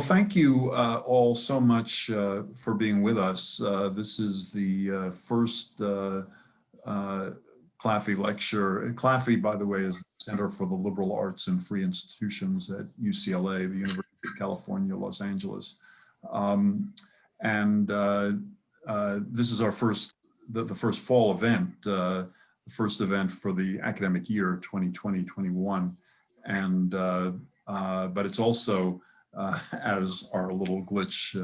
Well, thank you all so much for being with us. This is the first CLAFI lecture. CLAFI, by the way, is the Center for the Liberal Arts and Free Institutions at UCLA, the University of California, Los Angeles. This is our first, the first fall event, the first event for the academic year 2020-21. But it's also, as our little glitch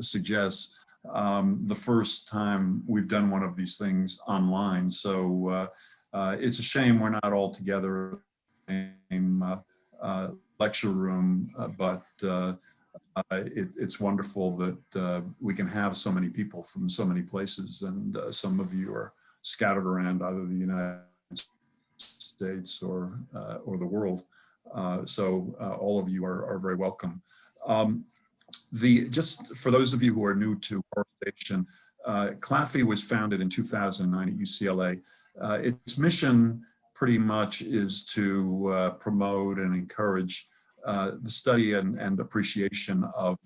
suggests, the first time we've done one of these things online. So it's a shame we're not all together in the same lecture room, but it's wonderful that we can have so many people from so many places, and some of you are scattered around either the United States or the world. So all of you are very welcome. Just for those of you who are new to our station, CLAFI was founded in 2009 at UCLA. Its mission pretty much is to promote and encourage the study and appreciation of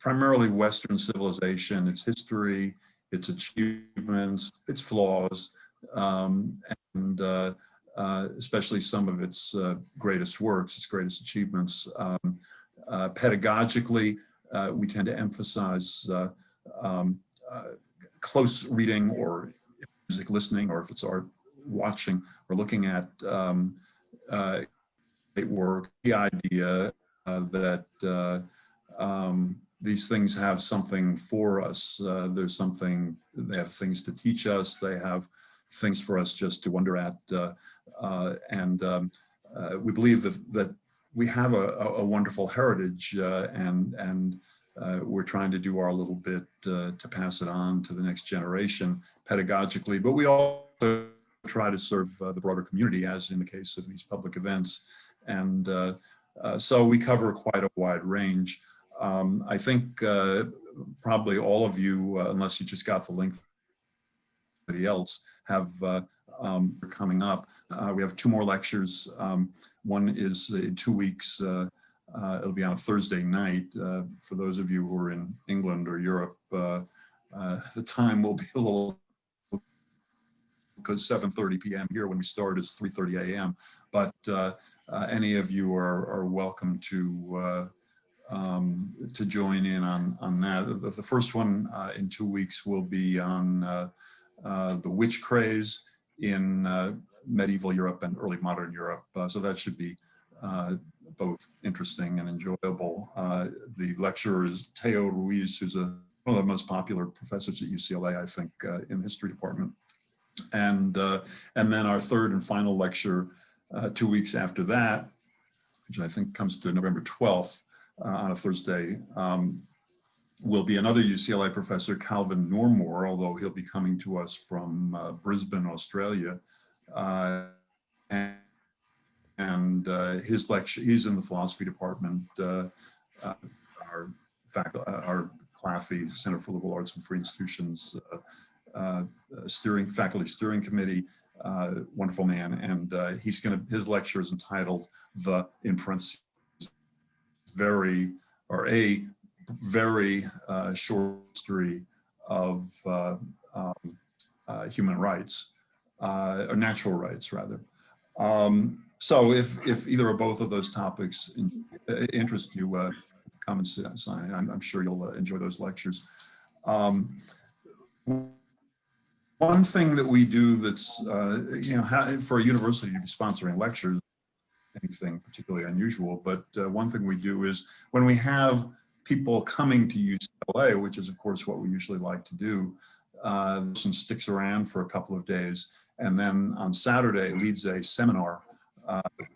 primarily Western civilization, its history, its achievements, its flaws, and especially some of its greatest works, its greatest achievements. Pedagogically, we tend to emphasize close reading, or music listening, or if it's art watching or looking at great work, the idea that these things have something for us. There's something, they have things to teach us, they have things for us just to wonder at. We believe that we have a wonderful heritage, and we're trying to do our little bit to pass it on to the next generation pedagogically, but we also try to serve the broader community, as in the case of these public events. And so we cover quite a wide range. I think probably all of you, unless you just got the link, somebody else, have coming up. We have 2 more lectures. One is in 2 weeks. It'll be on a Thursday night. For those of you who are in England or Europe, the time will be a little, because 7:30 p.m. here when we start is 3:30 a.m. But any of you are welcome to join in on that. The first one in 2 weeks will be on the witch craze in medieval Europe and early modern Europe. So that should be both interesting and enjoyable. The lecturer is Teo Ruiz, who's one of the most popular professors at UCLA, I think, in the history department. And then our third and final lecture 2 weeks after that, which I think comes to November 12th on a Thursday, will be another UCLA professor, Calvin Normore, although he'll be coming to us from Brisbane, Australia. His lecture, he's in the philosophy department, our CLAFI, Center for Liberal Arts and Free Institutions, faculty steering committee, wonderful man. And his lecture is entitled in parentheses, a very short history of human rights, or natural rights rather. So if either or both of those topics interest you, come and sign. I'm sure you'll enjoy those lectures. One thing that we do that's, for a university to be sponsoring lectures, anything particularly unusual, but one thing we do is when we have people coming to UCLA, which is of course what we usually like to do, person sticks around for a couple of days, and then on Saturday leads a seminar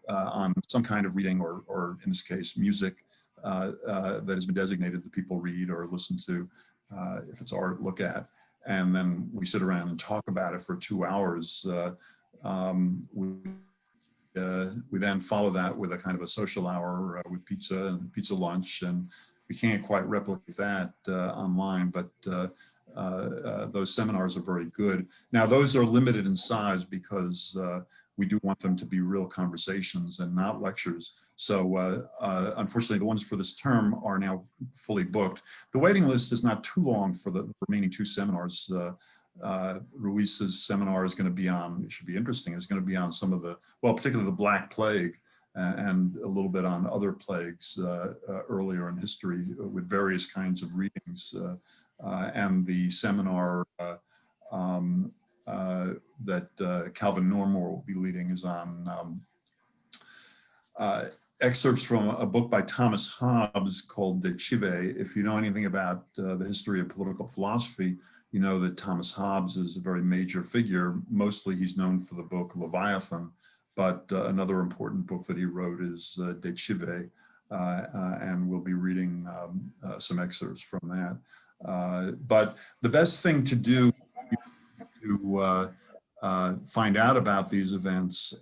on some kind of reading, or in this case, music that has been designated that people read or listen to, if it's art, look at. And then we sit around and talk about it for 2 hours. We then follow that with a kind of a social hour with pizza and pizza lunch, and we can't quite replicate that online, but those seminars are very good. Now, those are limited in size because we do want them to be real conversations and not lectures. So unfortunately, the ones for this term are now fully booked. The waiting list is not too long for the remaining 2 seminars. Ruiz's seminar is going to be on, it should be interesting, it's going to be on some of the, well, particularly the Black Plague and a little bit on other plagues earlier in history with various kinds of readings. And the seminar that Calvin Normore will be leading is on excerpts from a book by Thomas Hobbes called De Cive. If you know anything about the history of political philosophy, you know that Thomas Hobbes is a very major figure. Mostly he's known for the book Leviathan, but another important book that he wrote is De Cive, and we'll be reading some excerpts from that. But the best thing to do to find out about these events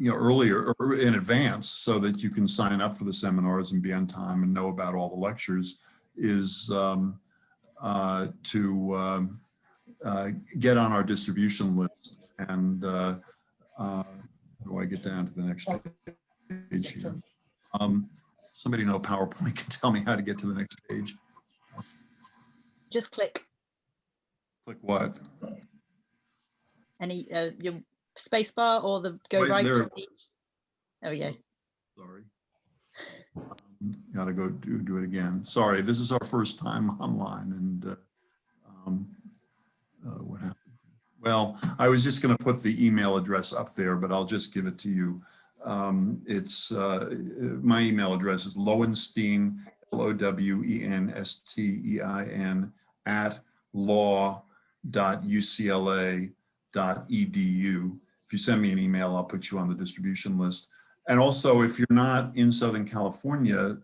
earlier or in advance so that you can sign up for the seminars and be on time and know about all the lectures is to get on our distribution list. And how do I get down to the next page here? Somebody know PowerPoint can tell me how to get to the next page. Just click. Click what? Any your space bar or the go right. There it is. There we go. Sorry. Gotta go do it again. Sorry, this is our first time online, and what happened? Well, I was just going to put the email address up there, but I'll just give it to you. It's my email address is Lowenstein, Lowenstein @law.ucla.edu. If you send me an email, I'll put you on the distribution list. And also, if you're not in Southern California,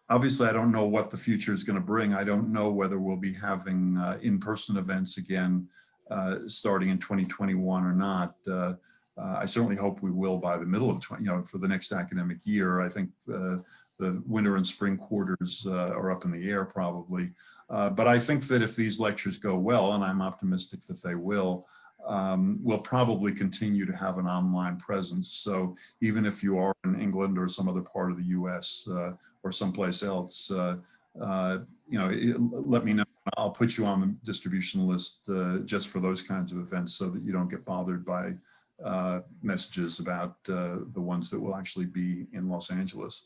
obviously, I don't know what the future is going to bring. I don't know whether we'll be having in-person events again starting in 2021 or not. I certainly hope we will by the middle of for the next academic year. I think the winter and spring quarters are up in the air probably. But I think that if these lectures go well, and I'm optimistic that they will, we'll probably continue to have an online presence. So even if you are in England or some other part of the US or someplace else, let me know. I'll put you on the distribution list just for those kinds of events so that you don't get bothered by messages about the ones that will actually be in Los Angeles.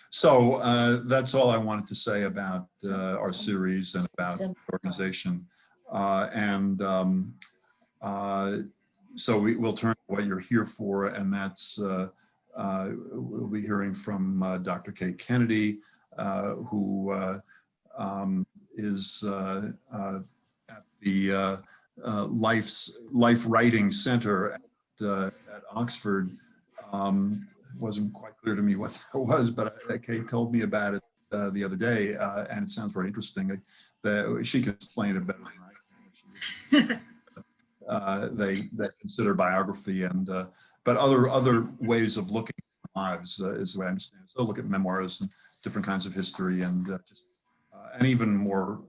So that's all I wanted to say about our series and about the organization. So we'll turn to what you're here for, and that's we'll be hearing from Dr. Kay Kennedy, who is at the Life Writing Center at Oxford. It wasn't quite clear to me what that was, but Kay told me about it the other day, and it sounds very interesting. She can explain it better than I can. They consider biography and but other ways of looking at lives is the way I understand it. So look at memoirs and different kinds of history and and even more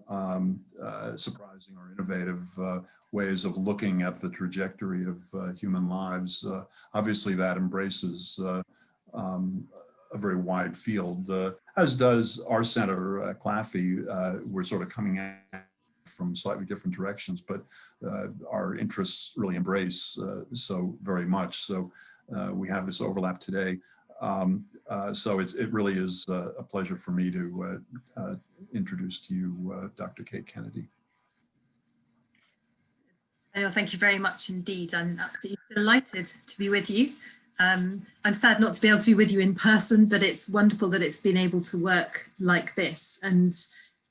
surprising or innovative ways of looking at the trajectory of human lives. Obviously, that embraces a very wide field, as does our center, CLAFI. We're sort of coming at from slightly different directions, but our interests really embrace so very much. So we have this overlap today. So it really is a pleasure for me to introduce to you Dr. Kay Kennedy. Daniel, thank you very much indeed. I'm absolutely delighted to be with you. I'm sad not to be able to be with you in person, but it's wonderful that it's been able to work like this. And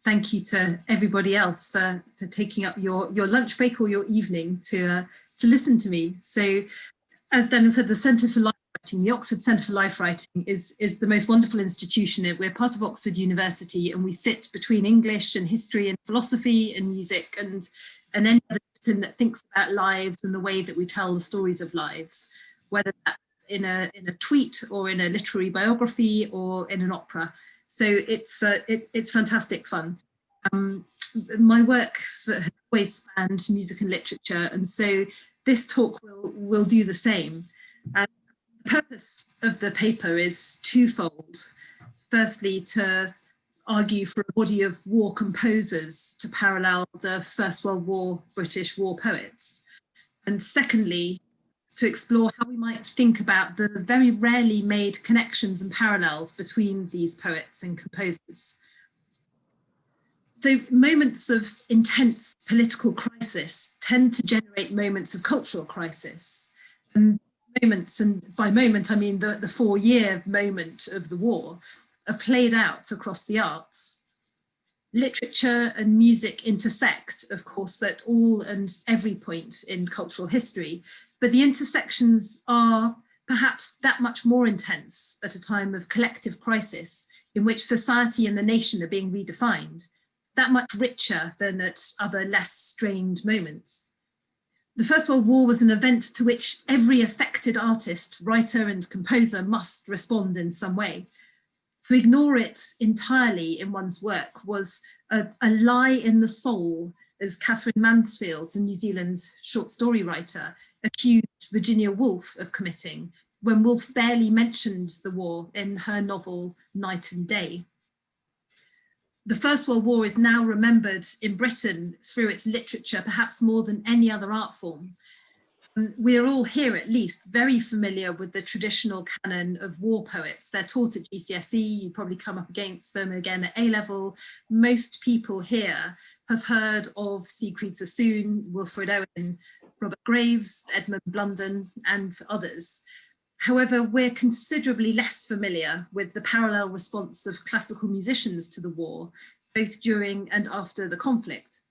thank you to everybody else for taking up your lunch break or your evening to listen to me. So, as Daniel said, the Centre for Life Writing, the Oxford Centre for Life Writing is the most wonderful institution. We're part of Oxford University, and we sit between English and history and philosophy and music and any other discipline that thinks about lives and the way that we tell the stories of lives, whether that's in a tweet or in a literary biography or in an opera. So it's fantastic fun. My work has always spanned music and literature, and so this talk will do the same. The purpose of the paper is twofold. Firstly, to argue for a body of war composers to parallel the First World War British war poets. And secondly, to explore how we might think about the very rarely made connections and parallels between these poets and composers. So moments of intense political crisis tend to generate moments of cultural crisis. And moments, and by moment I mean the 4-year moment of the war, are played out across the arts. Literature and music intersect, of course, at all and every point in cultural history, but the intersections are perhaps that much more intense at a time of collective crisis in which society and the nation are being redefined, that much richer than at other less strained moments. The First World War was an event to which every affected artist, writer and composer must respond in some way. To ignore it entirely in one's work was a lie in the soul, as Catherine Mansfield, the New Zealand short story writer, accused Virginia Woolf of committing when Woolf barely mentioned the war in her novel Night and Day. The First World War is now remembered in Britain through its literature, perhaps more than any other art form. We're all here, at least, very familiar with the traditional canon of war poets. They're taught at GCSE, you probably come up against them again at A-level. Most people here have heard of Siegfried Sassoon, Wilfred Owen, Robert Graves, Edmund Blunden, and others. However, we're considerably less familiar with the parallel response of classical musicians to the war, both during and after the conflict.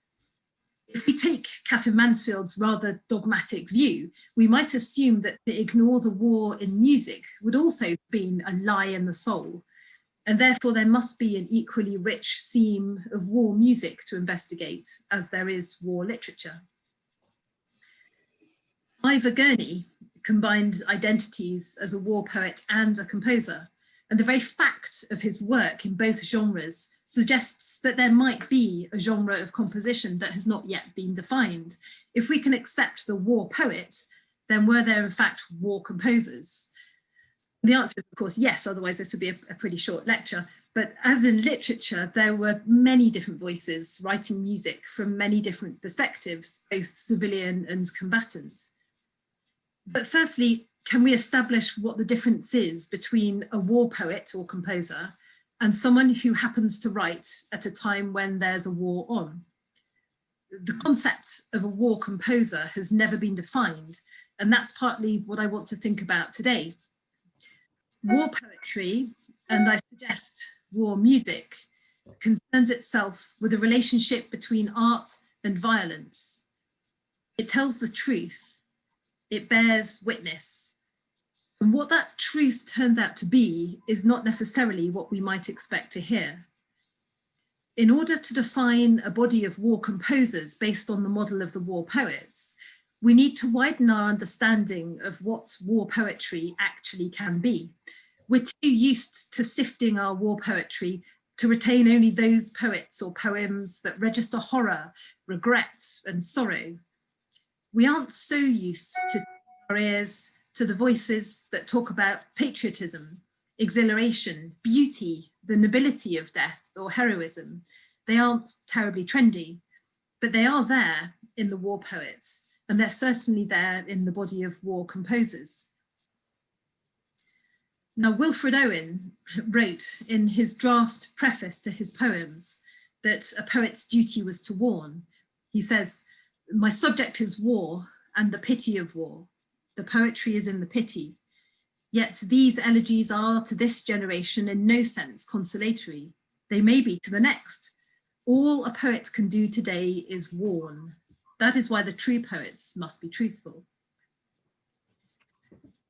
If we take Catherine Mansfield's rather dogmatic view, we might assume that to ignore the war in music would also have been a lie in the soul, and therefore there must be an equally rich seam of war music to investigate as there is war literature. Ivor Gurney combined identities as a war poet and a composer, and the very fact of his work in both genres suggests that there might be a genre of composition that has not yet been defined. If we can accept the war poet, then were there in fact war composers? The answer is, of course, yes, otherwise this would be a pretty short lecture. But as in literature, there were many different voices writing music from many different perspectives, both civilian and combatant. But firstly, can we establish what the difference is between a war poet or composer and someone who happens to write at a time when there's a war on? The concept of a war composer has never been defined, and that's partly what I want to think about today. War poetry, and I suggest war music, concerns itself with a relationship between art and violence. It tells the truth, it bears witness. And what that truth turns out to be is not necessarily what we might expect to hear. In order to define a body of war composers based on the model of the war poets, we need to widen our understanding of what war poetry actually can be. We're too used to sifting our war poetry to retain only those poets or poems that register horror, regret, and sorrow. We aren't so used to our ears to the voices that talk about patriotism, exhilaration, beauty, the nobility of death or heroism. They aren't terribly trendy, but they are there in the war poets, and they're certainly there in the body of war composers. Now, Wilfred Owen wrote in his draft preface to his poems that a poet's duty was to warn. He says, "My subject is war and the pity of war. The poetry is in the pity. Yet these elegies are to this generation in no sense consolatory. They may be to the next. All a poet can do today is warn. That is why the true poets must be truthful."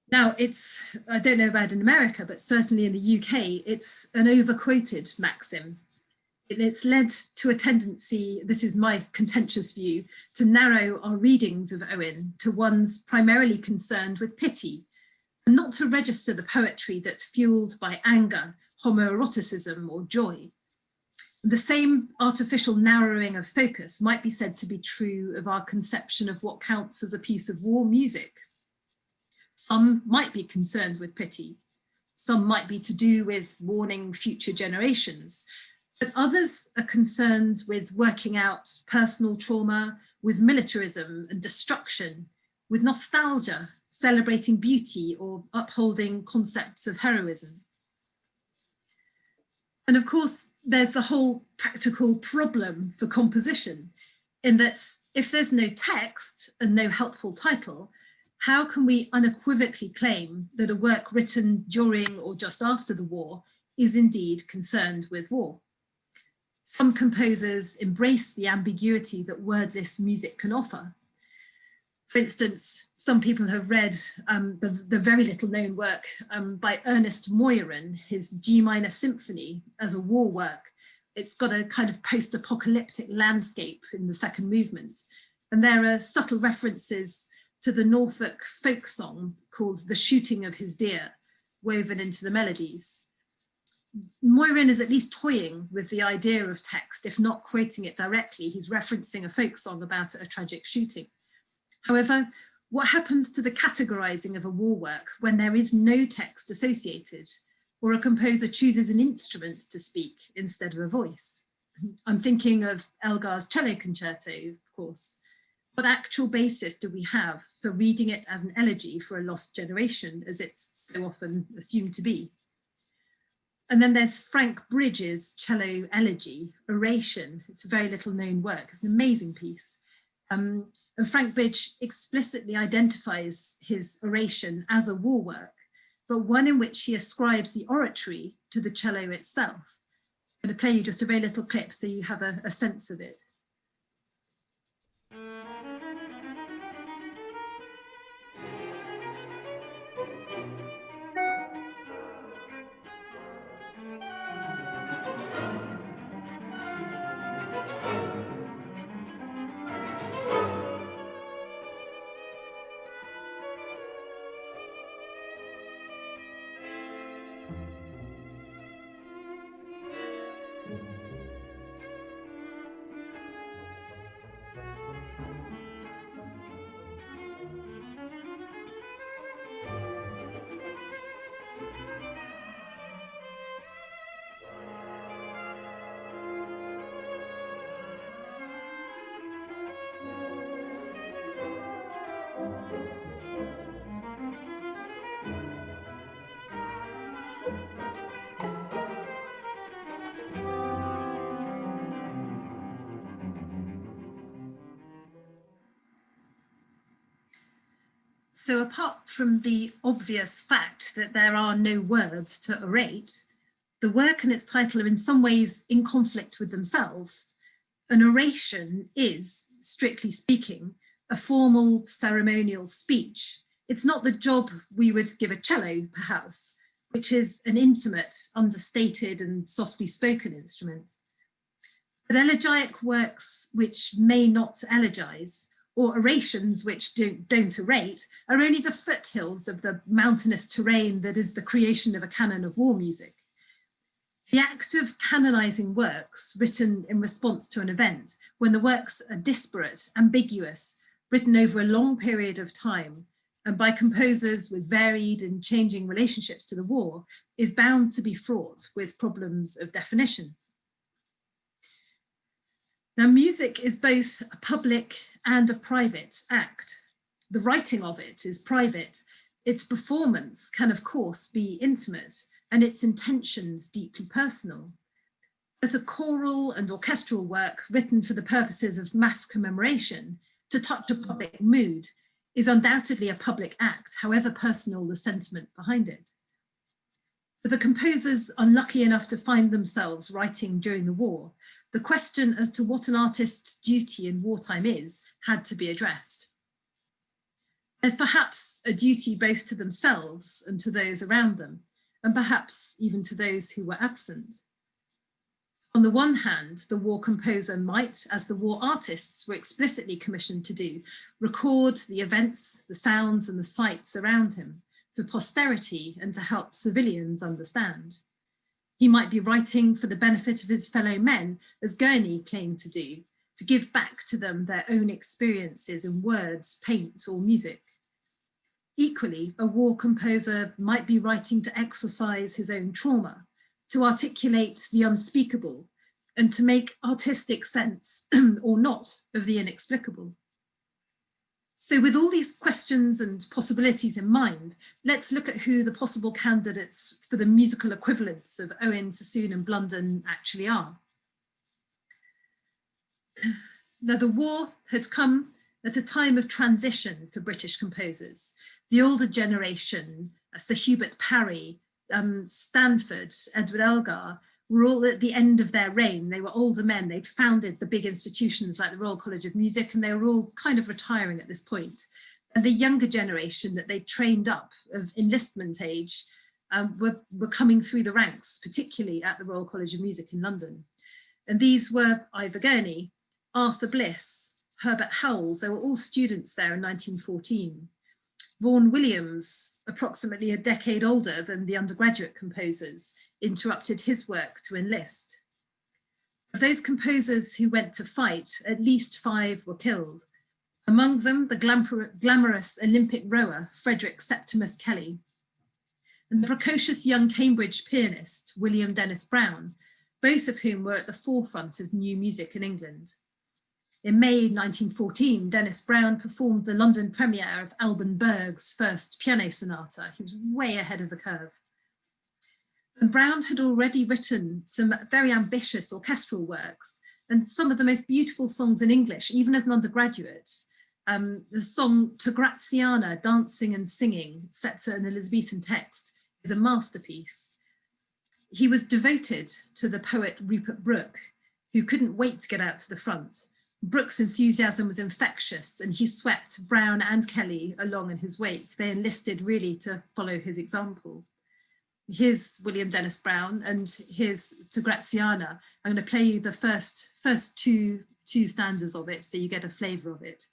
Now, I don't know about in America, but certainly in the UK, it's an overquoted maxim. It's led to a tendency, this is my contentious view, to narrow our readings of Owen to ones primarily concerned with pity, and not to register the poetry that's fueled by anger, homoeroticism, or joy. The same artificial narrowing of focus might be said to be true of our conception of what counts as a piece of war music. Some might be concerned with pity, some might be to do with warning future generations, but others are concerned with working out personal trauma, with militarism and destruction, with nostalgia, celebrating beauty, or upholding concepts of heroism. And of course, there's the whole practical problem for composition, in that if there's no text and no helpful title, how can we unequivocally claim that a work written during or just after the war is indeed concerned with war? Some composers embrace the ambiguity that wordless music can offer. For instance, some people have read the very little known work by Ernest Moyeren, his G minor symphony, as a war work. It's got a kind of post-apocalyptic landscape in the second movement. And there are subtle references to the Norfolk folk song called The Shooting of His Deer, woven into the melodies. Moyeren is at least toying with the idea of text, if not quoting it directly. He's referencing a folk song about a tragic shooting. However, what happens to the categorizing of a war work when there is no text associated, or a composer chooses an instrument to speak instead of a voice? I'm thinking of Elgar's cello concerto, of course. What actual basis do we have for reading it as an elegy for a lost generation, as it's so often assumed to be? And then there's Frank Bridges' cello elegy, Oration. It's a very little known work. It's an amazing piece. And Frank Bridge explicitly identifies his oration as a war work, but one in which he ascribes the oratory to the cello itself. I'm going to play you just a very little clip so you have a sense of it. So apart from the obvious fact that there are no words to orate, the work and its title are in some ways in conflict with themselves. An oration is, strictly speaking, a formal ceremonial speech. It's not the job we would give a cello, perhaps, which is an intimate, understated and softly spoken instrument. But elegiac works which may not elegize, or orations which don't orate, are only the foothills of the mountainous terrain that is the creation of a canon of war music. The act of canonizing works written in response to an event, when the works are disparate, ambiguous, written over a long period of time, and by composers with varied and changing relationships to the war, is bound to be fraught with problems of definition. Now, music is both a public and a private act. The writing of it is private. Its performance can, of course, be intimate, and its intentions deeply personal. But a choral and orchestral work written for the purposes of mass commemoration to touch a public mood is undoubtedly a public act, however personal the sentiment behind it. For the composers unlucky enough to find themselves writing during the war, the question as to what an artist's duty in wartime is had to be addressed. There's perhaps a duty both to themselves and to those around them, and perhaps even to those who were absent. On the one hand, the war composer might, as the war artists were explicitly commissioned to do, record the events, the sounds and the sights around him, for posterity and to help civilians understand. He might be writing for the benefit of his fellow men, as Gurney claimed to do, to give back to them their own experiences in words, paint, or music. Equally, a war composer might be writing to exorcise his own trauma, to articulate the unspeakable, and to make artistic sense, or not, of the inexplicable. So with all these questions and possibilities in mind, let's look at who the possible candidates for the musical equivalents of Owen, Sassoon and Blunden actually are. Now, the war had come at a time of transition for British composers. The older generation, Sir Hubert Parry, Stanford, Edward Elgar, were all at the end of their reign. They were older men. They'd founded the big institutions like the Royal College of Music, and they were all kind of retiring at this point. And the younger generation that they trained up of enlistment age were coming through the ranks, particularly at the Royal College of Music in London. And these were Ivor Gurney, Arthur Bliss, Herbert Howells. They were all students there in 1914. Vaughan Williams, approximately a decade older than the undergraduate composers, interrupted his work to enlist. Of those composers who went to fight, at least 5 were killed. Among them, the glamorous Olympic rower, Frederick Septimus Kelly, and the precocious young Cambridge pianist, William Dennis Brown, both of whom were at the forefront of new music in England. In May 1914, Dennis Brown performed the London premiere of Alban Berg's first piano sonata. He was way ahead of the curve. And Brown had already written some very ambitious orchestral works and some of the most beautiful songs in English, even as an undergraduate. The song To Graziana, Dancing and Singing, set to an Elizabethan text, is a masterpiece. He was devoted to the poet Rupert Brooke, who couldn't wait to get out to the front. Brooke's enthusiasm was infectious, and he swept Brown and Kelly along in his wake. They enlisted really to follow his example. Here's William Dennis Brown, and here's To Graziana. I'm going to play you the first two stanzas of it, so you get a flavour of it.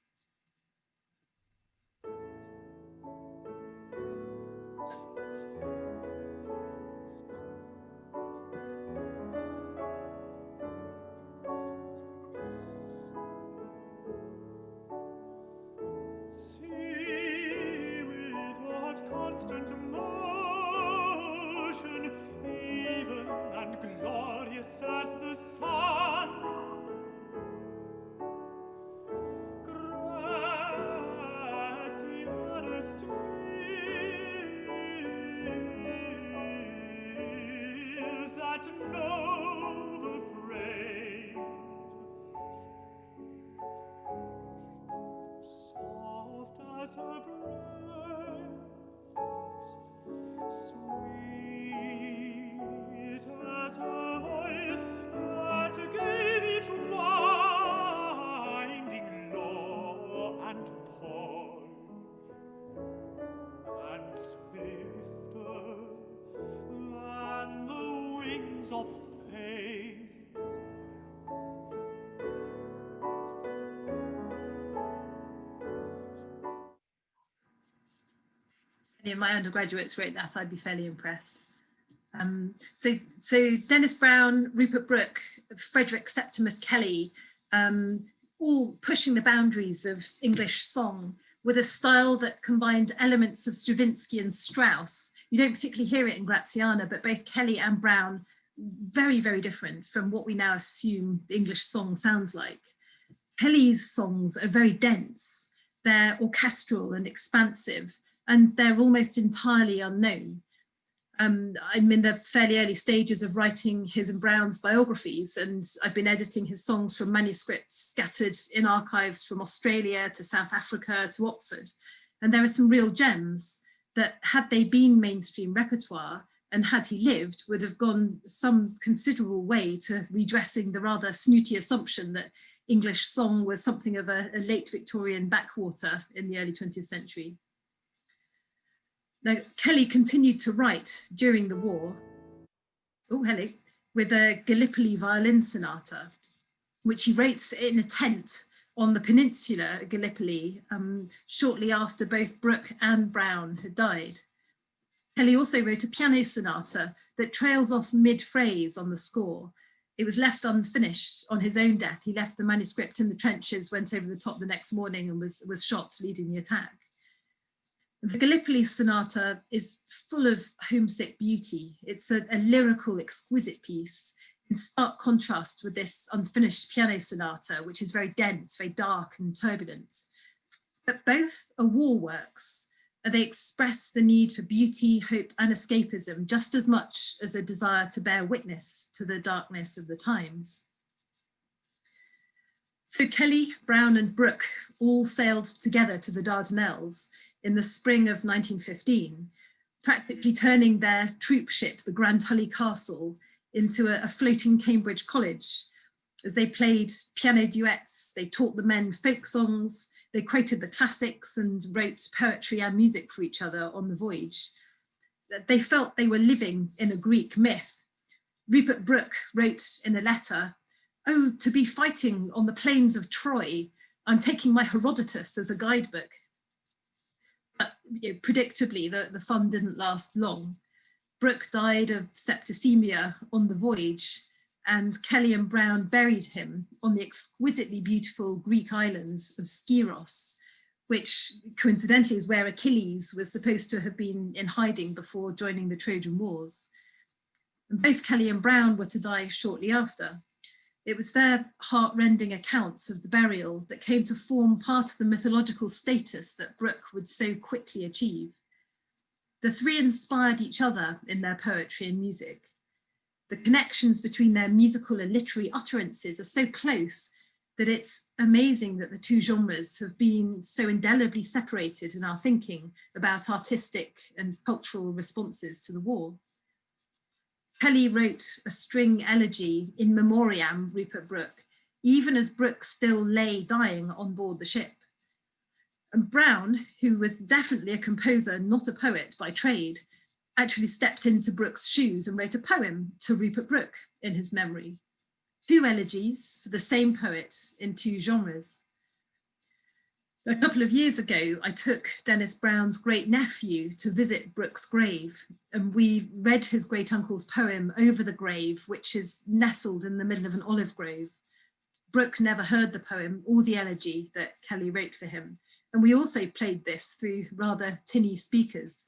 If my undergraduates wrote that, I'd be fairly impressed. So Dennis Brown, Rupert Brooke, Frederick Septimus Kelly, all pushing the boundaries of English song with a style that combined elements of Stravinsky and Strauss. You don't particularly hear it in Graziana, but both Kelly and Brown, very, very different from what we now assume the English song sounds like. Kelly's songs are very dense. They're orchestral and expansive, and they're almost entirely unknown. I'm in the fairly early stages of writing his and Brown's biographies, and I've been editing his songs from manuscripts scattered in archives from Australia to South Africa to Oxford. And there are some real gems that, had they been mainstream repertoire and had he lived, would have gone some considerable way to redressing the rather snooty assumption that English song was something of a late Victorian backwater in the early 20th century. Now, Kelly continued to write during the war, with a Gallipoli violin sonata, which he wrote in a tent on the peninsula at Gallipoli shortly after both Brooke and Brown had died. Kelly also wrote a piano sonata that trails off mid-phrase on the score. It was left unfinished on his own death. He left the manuscript in the trenches, went over the top the next morning and was shot leading the attack. The Gallipoli Sonata is full of homesick beauty. It's a lyrical, exquisite piece in stark contrast with this unfinished piano sonata, which is very dense, very dark and turbulent. But both are war works. They express the need for beauty, hope, and escapism just as much as a desire to bear witness to the darkness of the times. So Kelly, Brown, and Brooke all sailed together to the Dardanelles in the spring of 1915, practically turning their troop ship, the Grand Tully Castle, into a floating Cambridge college. As they played piano duets, they taught the men folk songs, they quoted the classics and wrote poetry and music for each other on the voyage. They felt they were living in a Greek myth. Rupert Brooke wrote in a letter, "Oh, to be fighting on the plains of Troy, I'm taking my Herodotus as a guidebook." But predictably, the fun didn't last long. Brooke died of septicemia on the voyage, and Kelly and Brown buried him on the exquisitely beautiful Greek islands of Skyros, which coincidentally is where Achilles was supposed to have been in hiding before joining the Trojan Wars. And both Kelly and Brown were to die shortly after. It was their heart-rending accounts of the burial that came to form part of the mythological status that Brooke would so quickly achieve. The three inspired each other in their poetry and music. The connections between their musical and literary utterances are so close that it's amazing that the two genres have been so indelibly separated in our thinking about artistic and cultural responses to the war. Kelly wrote a string elegy in memoriam Rupert Brooke, even as Brooke still lay dying on board the ship. And Brown, who was definitely a composer, not a poet by trade, actually stepped into Brooke's shoes and wrote a poem to Rupert Brooke in his memory. Two elegies for the same poet in two genres. A couple of years ago, I took Dennis Brown's great nephew to visit Brooke's grave, and we read his great uncle's poem over the grave, which is nestled in the middle of an olive grove. Brooke never heard the poem or the elegy that Kelly wrote for him. And we also played this through rather tinny speakers.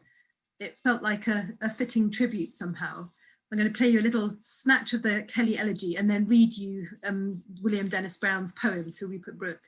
It felt like a fitting tribute somehow. I'm going to play you a little snatch of the Kelly elegy and then read you William Dennis Brown's poem to Rupert Brooke.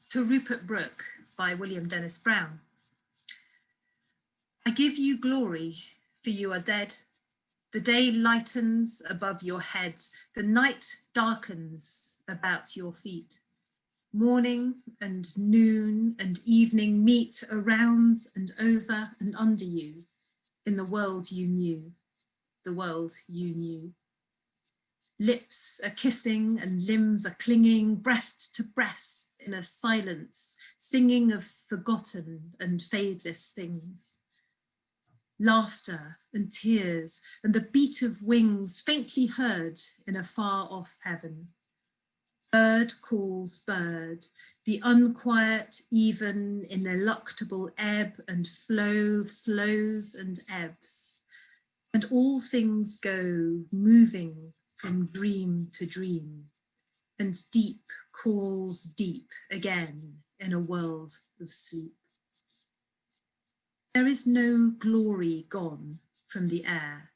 To Rupert Brooke by William Dennis Brown. I give you glory, for you are dead. The day lightens above your head. The night darkens about your feet. Morning and noon and evening meet around and over and under you in the world you knew, the world you knew. Lips are kissing and limbs are clinging, breast to breast in a silence, singing of forgotten and fadeless things. laughter and tears and the beat of wings faintly heard in a far-off heaven. Bird calls bird, the unquiet, even, ineluctable ebb and flow flows and ebbs, and all things go moving from dream to dream, and deep calls deep again in a world of sleep. There is no glory gone from the air.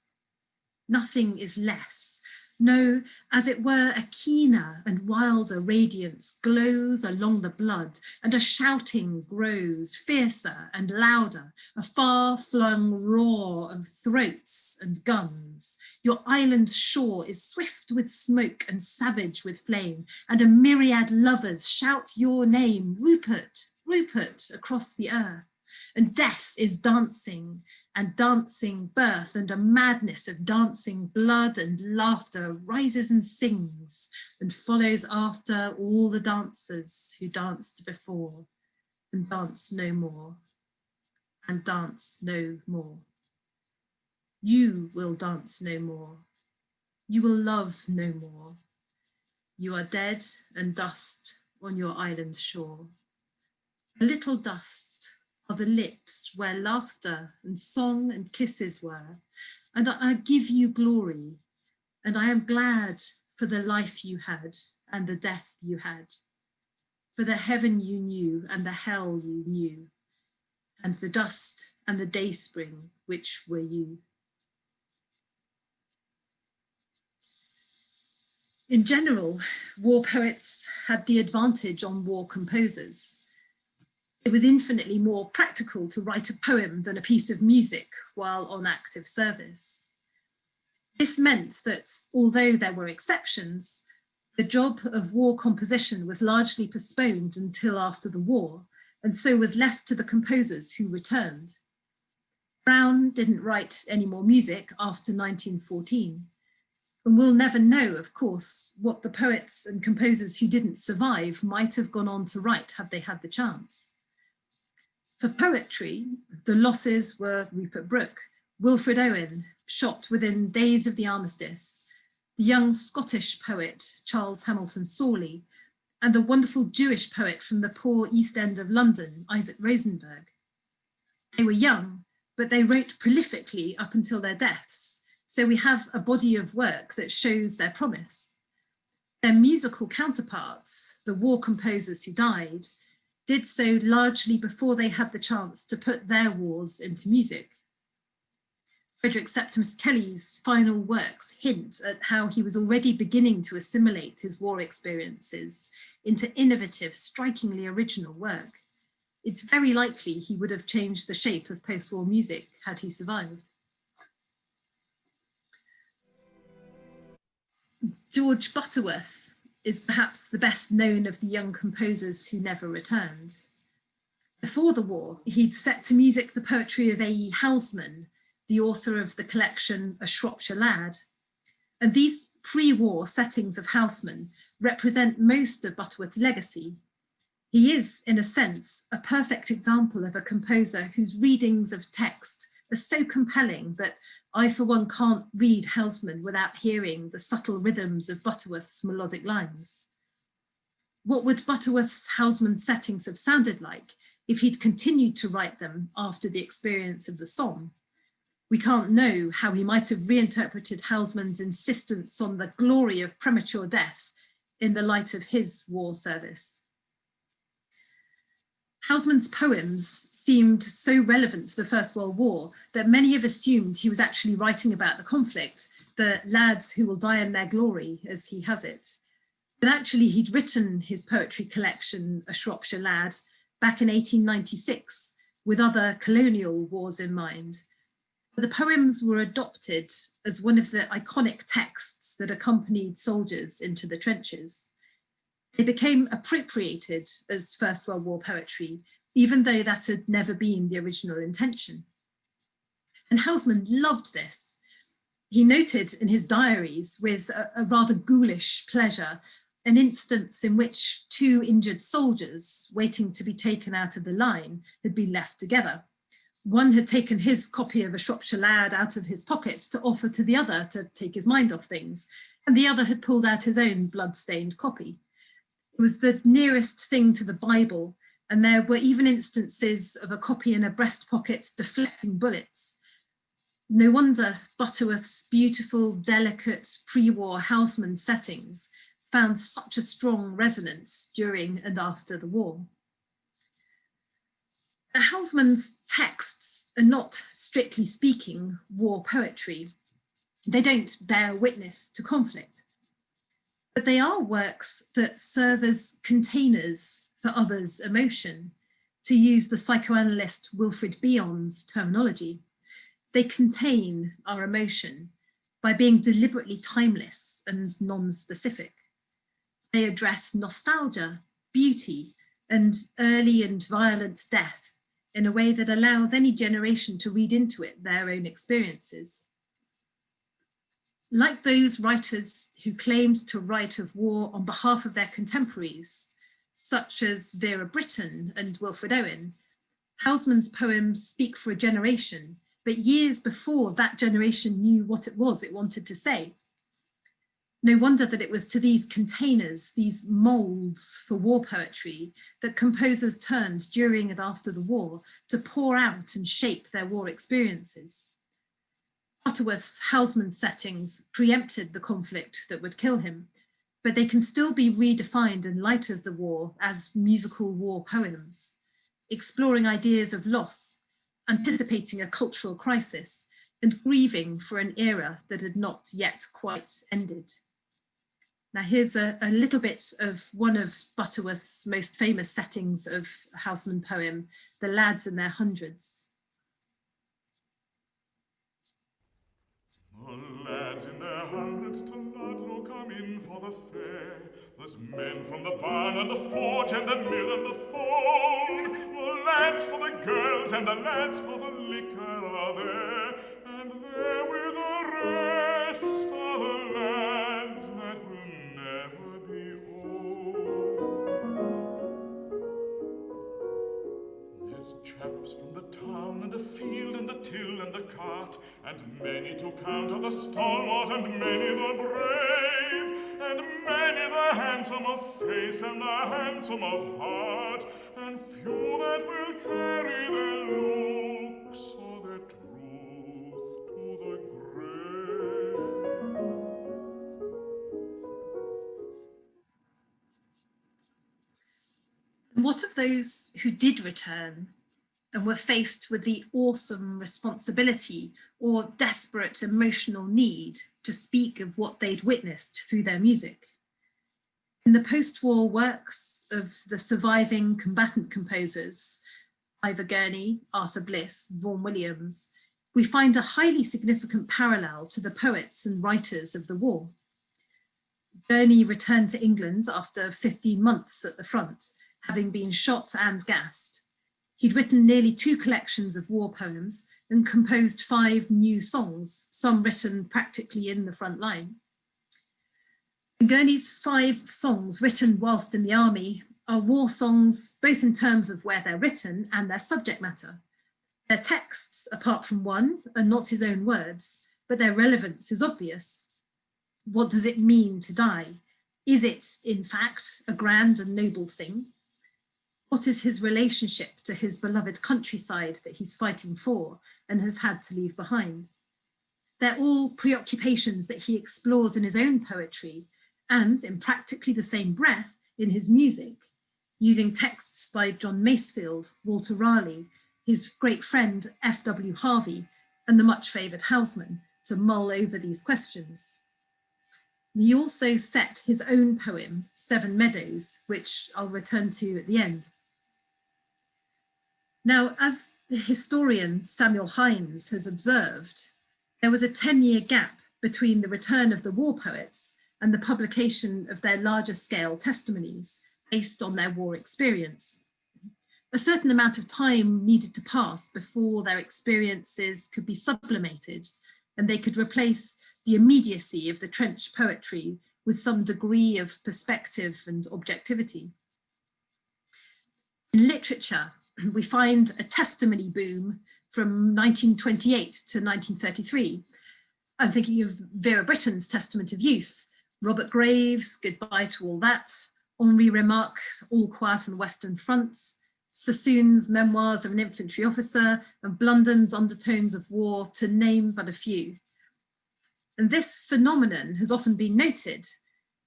Nothing is less. No, as it were, a keener and wilder radiance glows along the blood, and a shouting grows fiercer and louder, a far-flung roar of throats and guns. Your island's shore is swift with smoke and savage with flame, and a myriad lovers shout your name, Rupert, Rupert, across the earth. And death is dancing, and dancing birth, and a madness of dancing blood and laughter rises and sings and follows after all the dancers who danced before and dance no more, and dance no more. You will dance no more. You will love no more. You are dead and dust on your island's shore. A little dust are the lips where laughter and song and kisses were, and I give you glory, and I am glad for the life you had and the death you had, for the heaven you knew and the hell you knew, and the dust and the dayspring which were you. In general, war poets had the advantage on war composers. It was infinitely more practical to write a poem than a piece of music while on active service. This meant that, although there were exceptions, the job of war composition was largely postponed until after the war, and so was left to the composers who returned. Browne didn't write any more music after 1914, and we'll never know, of course, what the poets and composers who didn't survive might have gone on to write had they had the chance. For poetry, the losses were Rupert Brooke, Wilfred Owen, shot within days of the Armistice, the young Scottish poet Charles Hamilton Sawley, and the wonderful Jewish poet from the poor East End of London, Isaac Rosenberg. They were young, but they wrote prolifically up until their deaths, so we have a body of work that shows their promise. Their musical counterparts, the war composers who died, did so largely before they had the chance to put their wars into music. Frederick Septimus Kelly's final works hint at how he was already beginning to assimilate his war experiences into innovative, strikingly original work. It's very likely he would have changed the shape of post-war music had he survived. George Butterworth is perhaps the best known of the young composers who never returned. Before the war, he'd set to music the poetry of A.E. Housman, the author of the collection A Shropshire Lad. And these pre-war settings of Housman represent most of Butterworth's legacy. He is, in a sense, a perfect example of a composer whose readings of text are so compelling that I, for one, can't read Housman without hearing the subtle rhythms of Butterworth's melodic lines. What would Butterworth's Housman settings have sounded like if he'd continued to write them after the experience of the Somme? We can't know how he might have reinterpreted Housman's insistence on the glory of premature death in the light of his war service. Housman's poems seemed so relevant to the First World War that many have assumed he was actually writing about the conflict, the lads who will die in their glory, as he has it. But actually he'd written his poetry collection, A Shropshire Lad, back in 1896, with other colonial wars in mind. But the poems were adopted as one of the iconic texts that accompanied soldiers into the trenches. They became appropriated as First World War poetry, even though that had never been the original intention. And Housman loved this. He noted in his diaries with a rather ghoulish pleasure an instance in which two injured soldiers waiting to be taken out of the line had been left together. One had taken his copy of A Shropshire Lad out of his pocket to offer to the other to take his mind off things, and the other had pulled out his own blood-stained copy. It was the nearest thing to the Bible, and there were even instances of a copy in a breast pocket deflecting bullets. No wonder Butterworth's beautiful, delicate pre-war Houseman settings found such a strong resonance during and after the war. Now, Houseman's texts are not, strictly speaking, war poetry. They don't bear witness to conflict, but they are works that serve as containers for others' emotion, to use the psychoanalyst Wilfred Bion's terminology. They contain our emotion by being deliberately timeless and non-specific. They address nostalgia, beauty, and early and violent death in a way that allows any generation to read into it their own experiences. Like those writers who claimed to write of war on behalf of their contemporaries, such as Vera Brittain and Wilfred Owen, Houseman's poems speak for a generation, but years before that generation knew what it was it wanted to say. No wonder that it was to these containers, these molds for war poetry, that composers turned during and after the war to pour out and shape their war experiences. Butterworth's Houseman settings preempted the conflict that would kill him, but they can still be redefined in light of the war as musical war poems, exploring ideas of loss, anticipating a cultural crisis, and grieving for an era that had not yet quite ended. Now here's a little bit of one of Butterworth's most famous settings of a Houseman poem, The Lads in Their Hundreds. The lads in their hundreds to Ludlow come in for the fair. There's men from the barn and the forge and the mill and the fold. The lads for the girls and the lads for the liquor are there. And there with the rest are the lads that will never be old. There's chaps from the town and the field and the till and the cart, and many to count are the stalwart and many the brave, and many the handsome of face and the handsome of heart, and few that will carry their looks or their truth to the grave. And what of those who did return and were faced with the awesome responsibility or desperate emotional need to speak of what they'd witnessed through their music? In the post-war works of the surviving combatant composers, Ivor Gurney, Arthur Bliss, Vaughan Williams, we find a highly significant parallel to the poets and writers of the war. Gurney returned to England after 15 months at the front, having been shot and gassed. He'd written nearly 2 collections of war poems and composed 5 new songs, some written practically in the front line. Gurney's 5 songs written whilst in the army are war songs, both in terms of where they're written and their subject matter. Their texts, apart from one, are not his own words, but their relevance is obvious. What does it mean to die? Is it, in fact, a grand and noble thing? What is his relationship to his beloved countryside that he's fighting for and has had to leave behind? They're all preoccupations that he explores in his own poetry and, in practically the same breath, in his music, using texts by John Masefield, Walter Raleigh, his great friend F.W. Harvey, and the much favoured Houseman to mull over these questions. He also set his own poem, Seven Meadows, which I'll return to at the end. Now, as the historian Samuel Hines has observed, there was a 10-year gap between the return of the war poets and the publication of their larger scale testimonies based on their war experience. A certain amount of time needed to pass before their experiences could be sublimated and they could replace the immediacy of the trench poetry with some degree of perspective and objectivity. In literature, we find a testimony boom from 1928 to 1933. I'm thinking of Vera Britten's Testament of Youth, Robert Graves' Goodbye to All That, Henri Remarque's All Quiet on the Western Front, Sassoon's Memoirs of an Infantry Officer, and Blunden's Undertones of War, to name but a few. And this phenomenon has often been noted,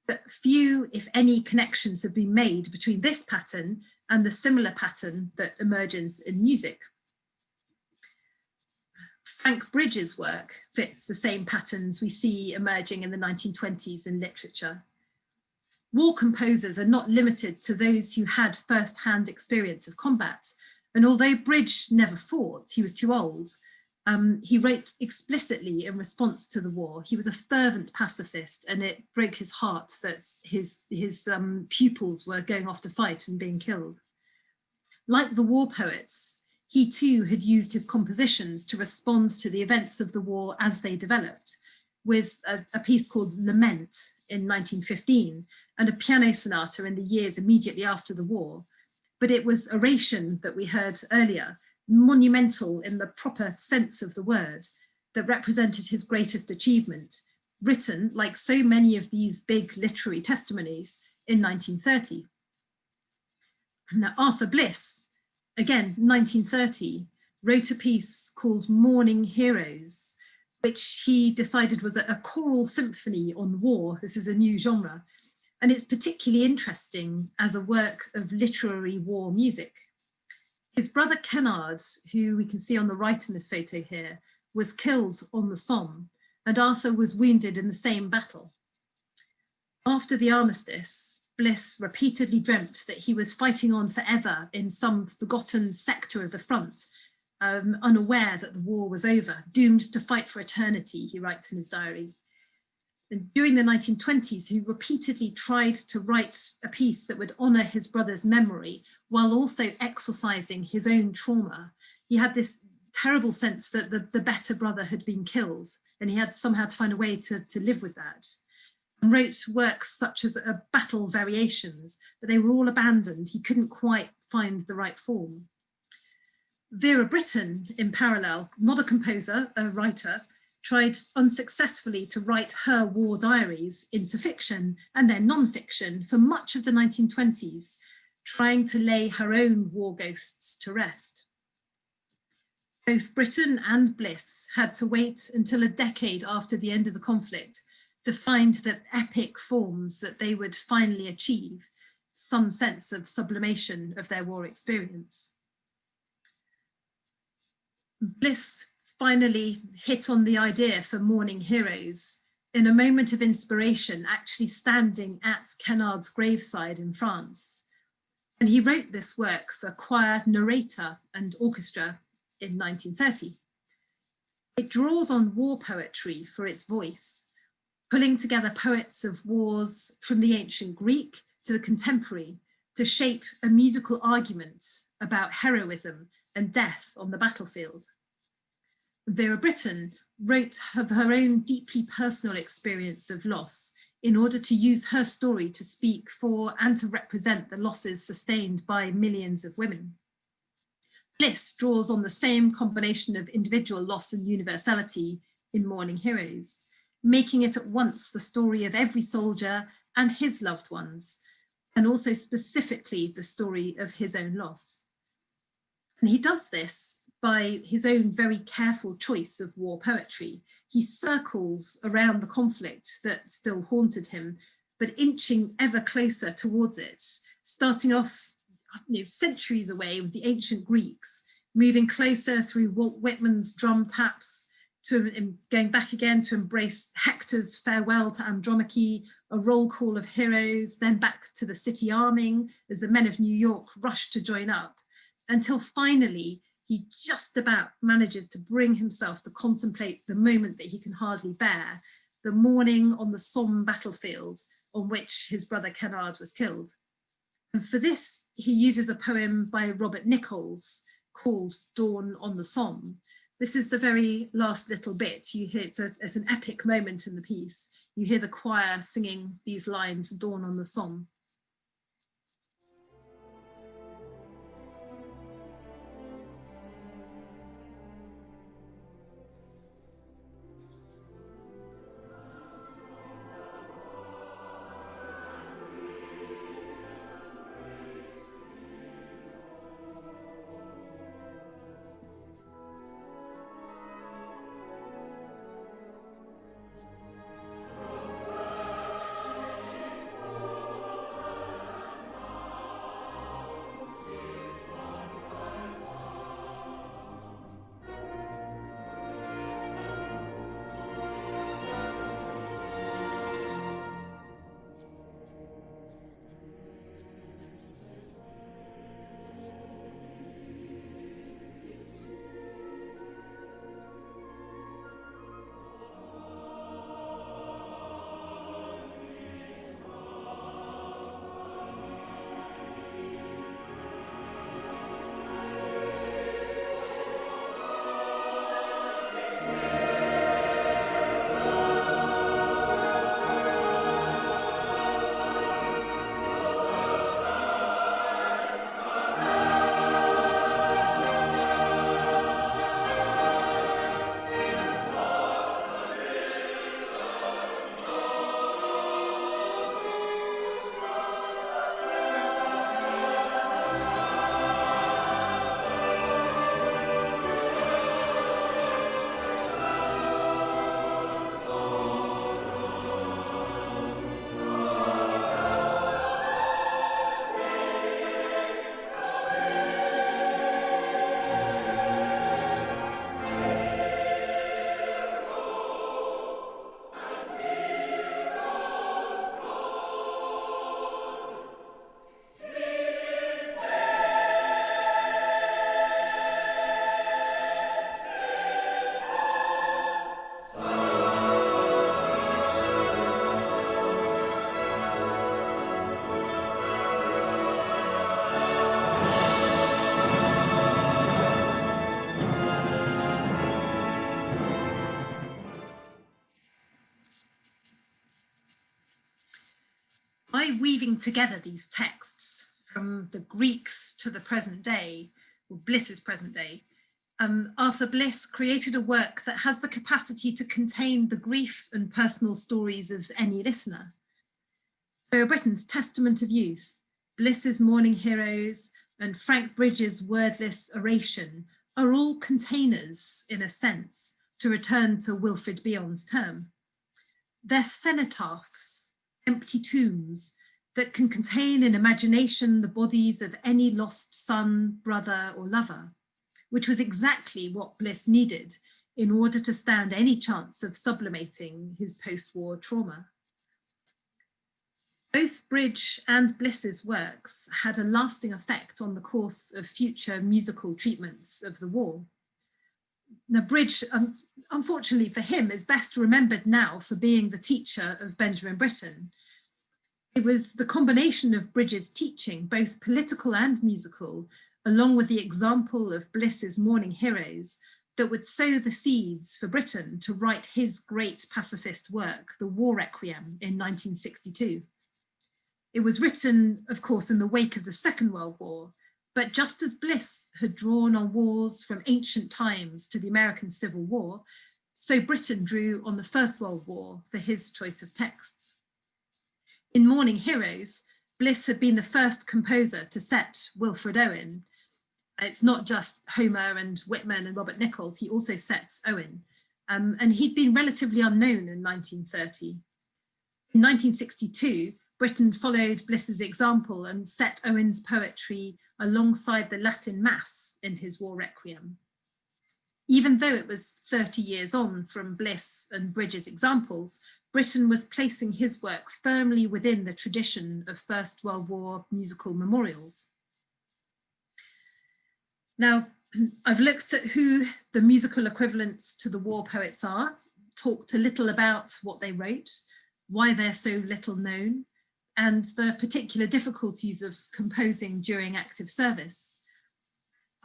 but few, if any, connections have been made between this pattern and the similar pattern that emerges in music. Frank Bridges' work fits the same patterns we see emerging in the 1920s in literature. War composers are not limited to those who had first-hand experience of combat, and although Bridge never fought, he was too old, he wrote explicitly in response to the war. He was a fervent pacifist, and it broke his heart that his pupils were going off to fight and being killed. Like the war poets, he too had used his compositions to respond to the events of the war as they developed, with a piece called Lament in 1915 and a piano sonata in the years immediately after the war. But it was oration that we heard earlier, monumental in the proper sense of the word, that represented his greatest achievement, written, like so many of these big literary testimonies, in 1930. Now, Arthur Bliss, again, 1930, wrote a piece called Mourning Heroes, which he decided was a choral symphony on war. This is a new genre. And it's particularly interesting as a work of literary war music. His brother Kennard, who we can see on the right in this photo here, was killed on the Somme, and Arthur was wounded in the same battle. After the Armistice, Bliss repeatedly dreamt that he was fighting on forever in some forgotten sector of the front, unaware that the war was over, doomed to fight for eternity, he writes in his diary. And during the 1920s, he repeatedly tried to write a piece that would honour his brother's memory while also exorcising his own trauma. He had this terrible sense that the better brother had been killed, and he had somehow to find a way to live with that. And wrote works such as Battle Variations, but they were all abandoned. He couldn't quite find the right form. Vera Brittain, in parallel, not a composer, a writer, tried unsuccessfully to write her war diaries into fiction and then non-fiction for much of the 1920s, trying to lay her own war ghosts to rest. Both Brittain and Bliss had to wait until a decade after the end of the conflict to find the epic forms that they would finally achieve some sense of sublimation of their war experience. Bliss finally hit on the idea for Mourning Heroes in a moment of inspiration, actually standing at Kennard's graveside in France. And he wrote this work for choir, narrator, and orchestra in 1930. It draws on war poetry for its voice, pulling together poets of wars from the ancient Greek to the contemporary to shape a musical argument about heroism and death on the battlefield. Vera Brittain wrote of her own deeply personal experience of loss in order to use her story to speak for and to represent the losses sustained by millions of women. Bliss draws on the same combination of individual loss and universality in Mourning Heroes, making it at once the story of every soldier and his loved ones, and also specifically the story of his own loss. And he does this by his own very careful choice of war poetry. He circles around the conflict that still haunted him, but inching ever closer towards it, starting off centuries away with the ancient Greeks, moving closer through Walt Whitman's drum taps, to going back again to embrace Hector's farewell to Andromache, a roll call of heroes, then back to the city arming as the men of New York rush to join up, until finally he just about manages to bring himself to contemplate the moment that he can hardly bear, the morning on the Somme battlefield on which his brother Kennard was killed. And for this, he uses a poem by Robert Nichols called Dawn on the Somme. This is the very last little bit. You hear it's an epic moment in the piece. You hear the choir singing these lines, Dawn on the Somme. By weaving together these texts from the Greeks to the present day, or Bliss's present day, Arthur Bliss created a work that has the capacity to contain the grief and personal stories of any listener. For Britten's Testament of Youth, Bliss's Mourning Heroes, and Frank Bridges' wordless oration are all containers, in a sense, to return to Wilfrid Bion's term. They're cenotaphs, empty tombs that can contain in imagination the bodies of any lost son, brother, or lover, which was exactly what Bliss needed in order to stand any chance of sublimating his post-war trauma. Both Bridge and Bliss's works had a lasting effect on the course of future musical treatments of the war. Now, Bridge, unfortunately for him, is best remembered now for being the teacher of Benjamin Britten. It was the combination of Bridge's teaching, both political and musical, along with the example of Bliss's Mourning Heroes, that would sow the seeds for Britten to write his great pacifist work, The War Requiem, in 1962. It was written, of course, in the wake of the Second World War, but just as Bliss had drawn on wars from ancient times to the American Civil War, so Britten drew on the First World War for his choice of texts. In Mourning Heroes, Bliss had been the first composer to set Wilfred Owen. It's not just Homer and Whitman and Robert Nichols, he also sets Owen. And he'd been relatively unknown in 1930. In 1962, Britten followed Bliss's example and set Owen's poetry alongside the Latin Mass in his War Requiem. Even though it was 30 years on from Bliss and Bridges' examples, Britten was placing his work firmly within the tradition of First World War musical memorials. Now, I've looked at who the musical equivalents to the war poets are, talked a little about what they wrote, why they're so little known, and the particular difficulties of composing during active service.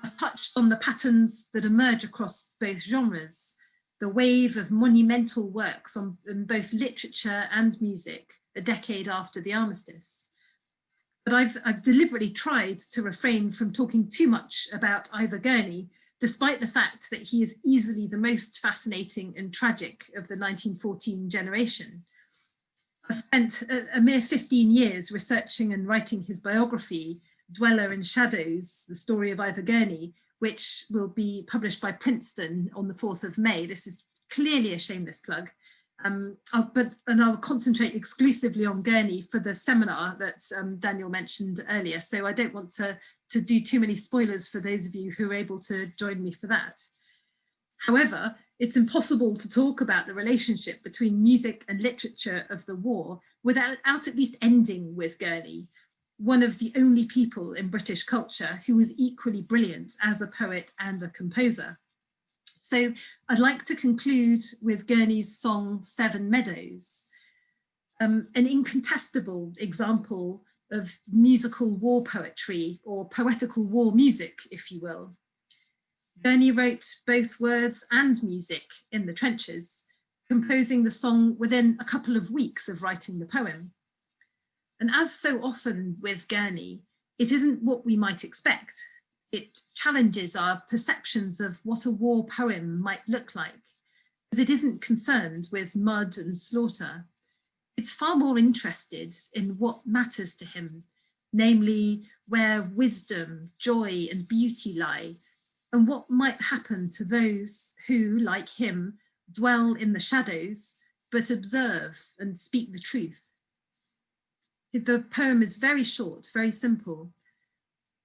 I've touched on the patterns that emerge across both genres, the wave of monumental works in both literature and music a decade after the Armistice. But I've deliberately tried to refrain from talking too much about Ivor Gurney, despite the fact that he is easily the most fascinating and tragic of the 1914 generation. I've spent a mere 15 years researching and writing his biography, Dweller in Shadows, the story of Ivor Gurney, which will be published by Princeton on the 4th of May. This is clearly a shameless plug. I'll concentrate exclusively on Gurney for the seminar that Daniel mentioned earlier. So I don't want to do too many spoilers for those of you who are able to join me for that. However, it's impossible to talk about the relationship between music and literature of the war without at least ending with Gurney, one of the only people in British culture who was equally brilliant as a poet and a composer. So I'd like to conclude with Gurney's song Seven Meadows, an incontestable example of musical war poetry, or poetical war music, if you will. Gurney wrote both words and music in the trenches, composing the song within a couple of weeks of writing the poem. And as so often with Gurney, it isn't what we might expect. It challenges our perceptions of what a war poem might look like, as it isn't concerned with mud and slaughter. It's far more interested in what matters to him, namely where wisdom, joy, and beauty lie, and what might happen to those who, like him, dwell in the shadows, but observe and speak the truth. The poem is very short, very simple.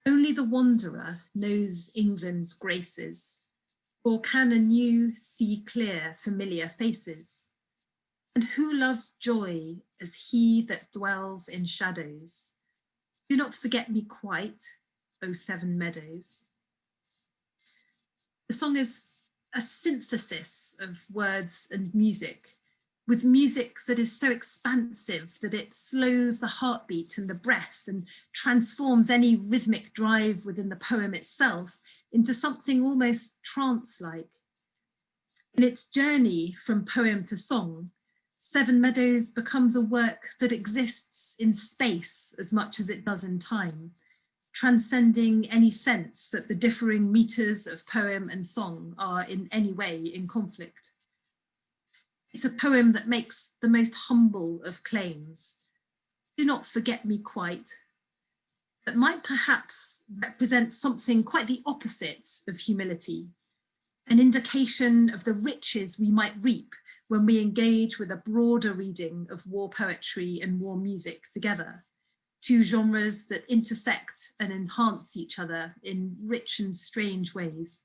Only the wanderer knows England's graces, or can anew see clear, familiar faces. And who loves joy as he that dwells in shadows? Do not forget me quite, O Seven Meadows. The song is a synthesis of words and music, with music that is so expansive that it slows the heartbeat and the breath and transforms any rhythmic drive within the poem itself into something almost trance-like. In its journey from poem to song, Seven Meadows becomes a work that exists in space as much as it does in time, transcending any sense that the differing meters of poem and song are in any way in conflict. It's a poem that makes the most humble of claims. Do not forget me quite, that might perhaps represent something quite the opposite of humility, an indication of the riches we might reap when we engage with a broader reading of war poetry and war music together, two genres that intersect and enhance each other in rich and strange ways.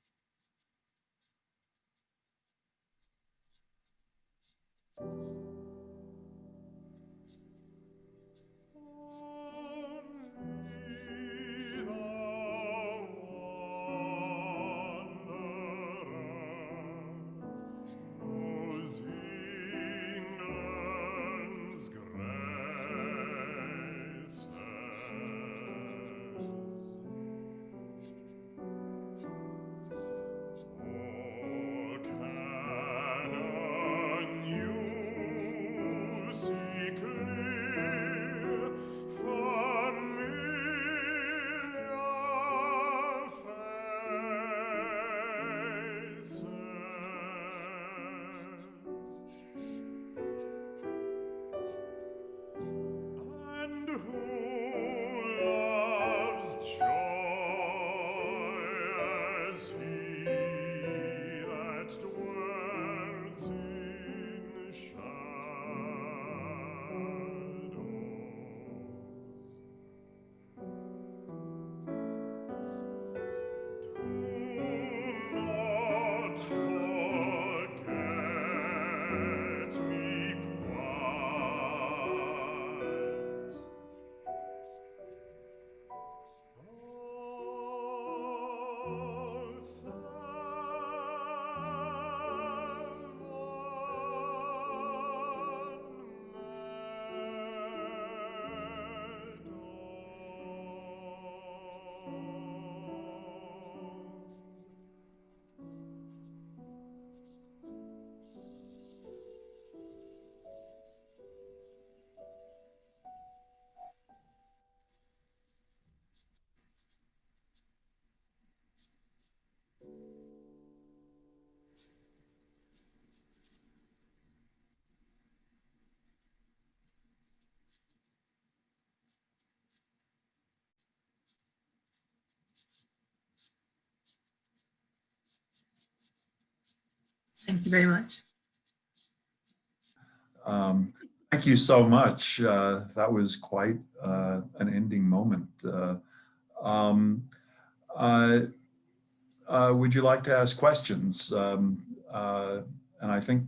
Thank you very much. Thank you so much. That was quite an ending moment. Would you like to ask questions? And I think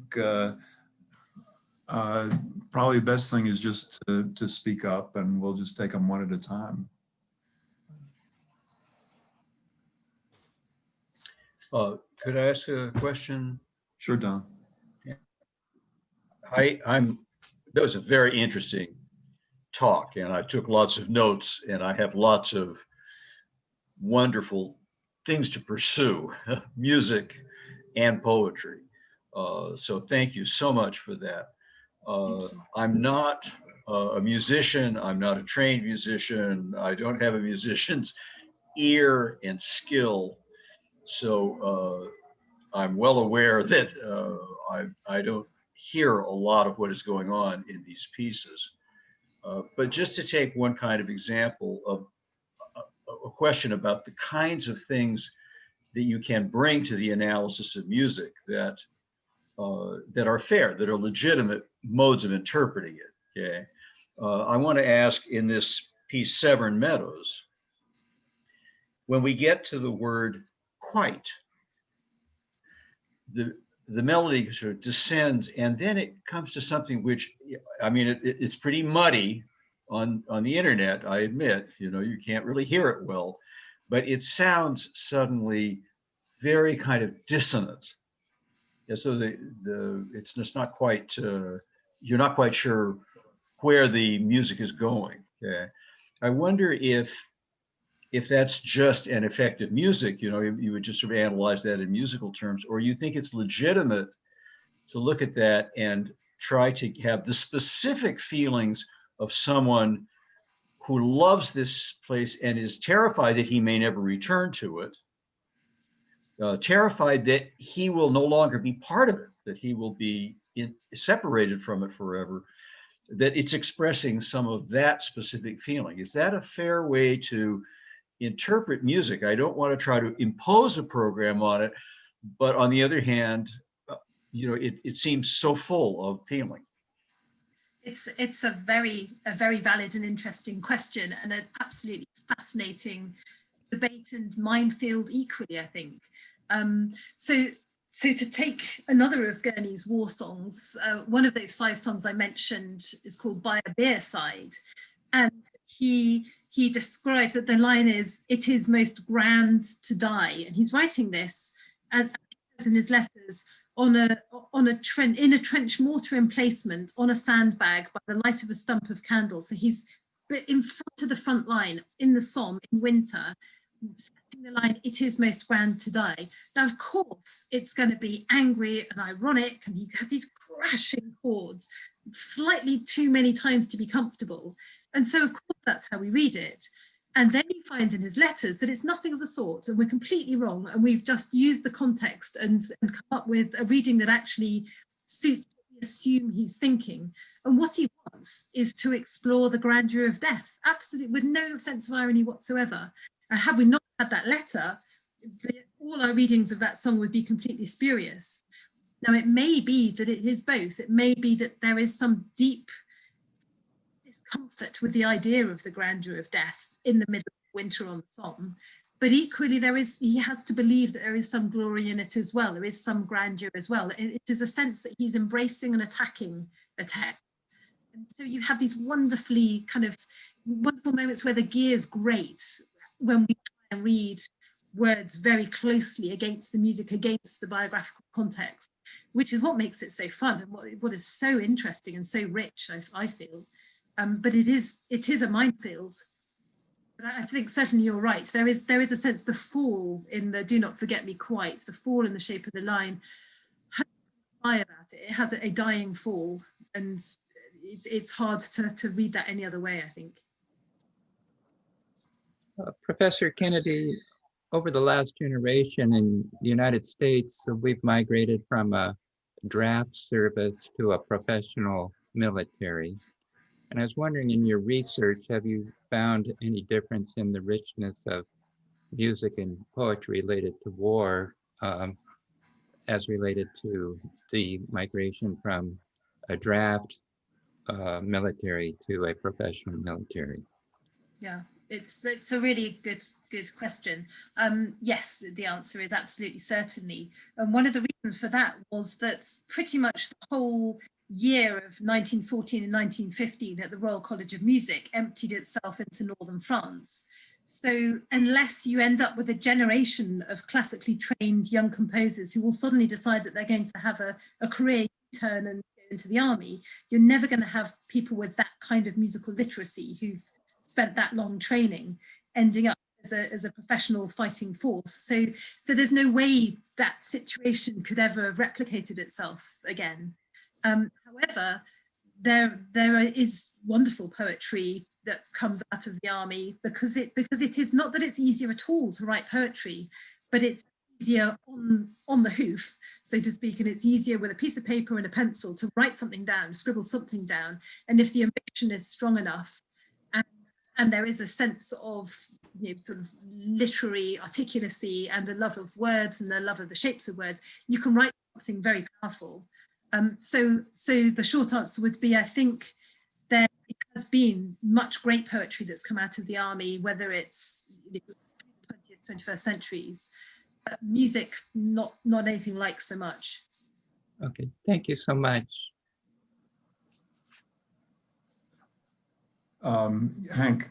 probably the best thing is just to speak up, and we'll just take them one at a time. Could I ask a question? Sure, Don. That was a very interesting talk, and I took lots of notes, and I have lots of wonderful things to pursue, music and poetry. So thank you so much for that. I'm not a musician. I'm not a trained musician. I don't have a musician's ear and skill. So I'm well aware that I don't hear a lot of what is going on in these pieces. But just to take one kind of example of a question about the kinds of things that you can bring to the analysis of music that that are fair, that are legitimate modes of interpreting it. Okay, I want to ask in this piece, Severn Meadows, when we get to the word quite, the melody sort of descends, and then it comes to something which, I mean, it's pretty muddy on the internet, I admit. You know, you can't really hear it well, but it sounds suddenly very kind of dissonant. Yeah, so it's just not quite, you're not quite sure where the music is going. Okay, I wonder if that's just an effect of music, you know, you would just sort of analyze that in musical terms, or you think it's legitimate to look at that and try to have the specific feelings of someone who loves this place and is terrified that he may never return to it, terrified that he will no longer be part of it, that he will be separated from it forever, that it's expressing some of that specific feeling. Is that a fair way to interpret music? I don't want to try to impose a program on it, but on the other hand, you know, it seems so full of feeling. It's a very valid and interesting question, and an absolutely fascinating debate and minefield equally, I think. So to take another of Gurney's war songs, one of those 5 songs I mentioned is called By a Beerside, and he describes that the line is, "It is most grand to die," and he's writing this, as he says in his letters, in a trench mortar emplacement on a sandbag by the light of a stump of candle. So he's in front of the front line in the Somme in winter, setting the line, "It is most grand to die." Now, of course, it's going to be angry and ironic, and he has these crashing chords, slightly too many times to be comfortable. And so, of course, that's how we read it. And then you find in his letters that it's nothing of the sort, and we're completely wrong, and we've just used the context and come up with a reading that actually suits what we assume he's thinking. And what he wants is to explore the grandeur of death, absolutely, with no sense of irony whatsoever. And had we not had that letter, all our readings of that song would be completely spurious. Now, it may be that it is both. It may be that there is some deep discomfort with the idea of the grandeur of death in the middle of winter on the Somme, but equally he has to believe that there is some glory in it as well. There is some grandeur as well. It is a sense that he's embracing and attacking a text. And so you have these wonderful moments where the gears grate when we try and read words very closely against the music, against the biographical context, which is what makes it so fun and what is so interesting and so rich, I feel. But it is a minefield. But I think certainly you're right. There is a sense, the fall in the "Do Not Forget Me Quite," the fall in the shape of the line, has a sigh about it. It has a dying fall, and it's hard to read that any other way, I think. Professor Kennedy, over the last generation in the United States, we've migrated from a draft service to a professional military. And I was wondering, in your research, have you found any difference in the richness of music and poetry related to war as related to the migration from a draft military to a professional military? Yeah, it's a really good question. Yes, the answer is absolutely, certainly. And one of the reasons for that was that pretty much the whole year of 1914 and 1915 at the Royal College of Music emptied itself into northern France. So unless you end up with a generation of classically trained young composers who will suddenly decide that they're going to have a career turn and go into the army, you're never going to have people with that kind of musical literacy who've spent that long training ending up as a professional fighting force. So there's no way that situation could ever have replicated itself again. However, there is wonderful poetry that comes out of the army because it is not that it's easier at all to write poetry, but it's easier on the hoof, so to speak, and it's easier with a piece of paper and a pencil to write something down, scribble something down, and if the emotion is strong enough and there is a sense of, you know, sort of literary articulacy and a love of words and a love of the shapes of words, you can write something very powerful. So the short answer would be, I think there has been much great poetry that's come out of the army, whether it's 20th, 21st centuries, but music, not anything like so much. Okay, thank you so much. Hank.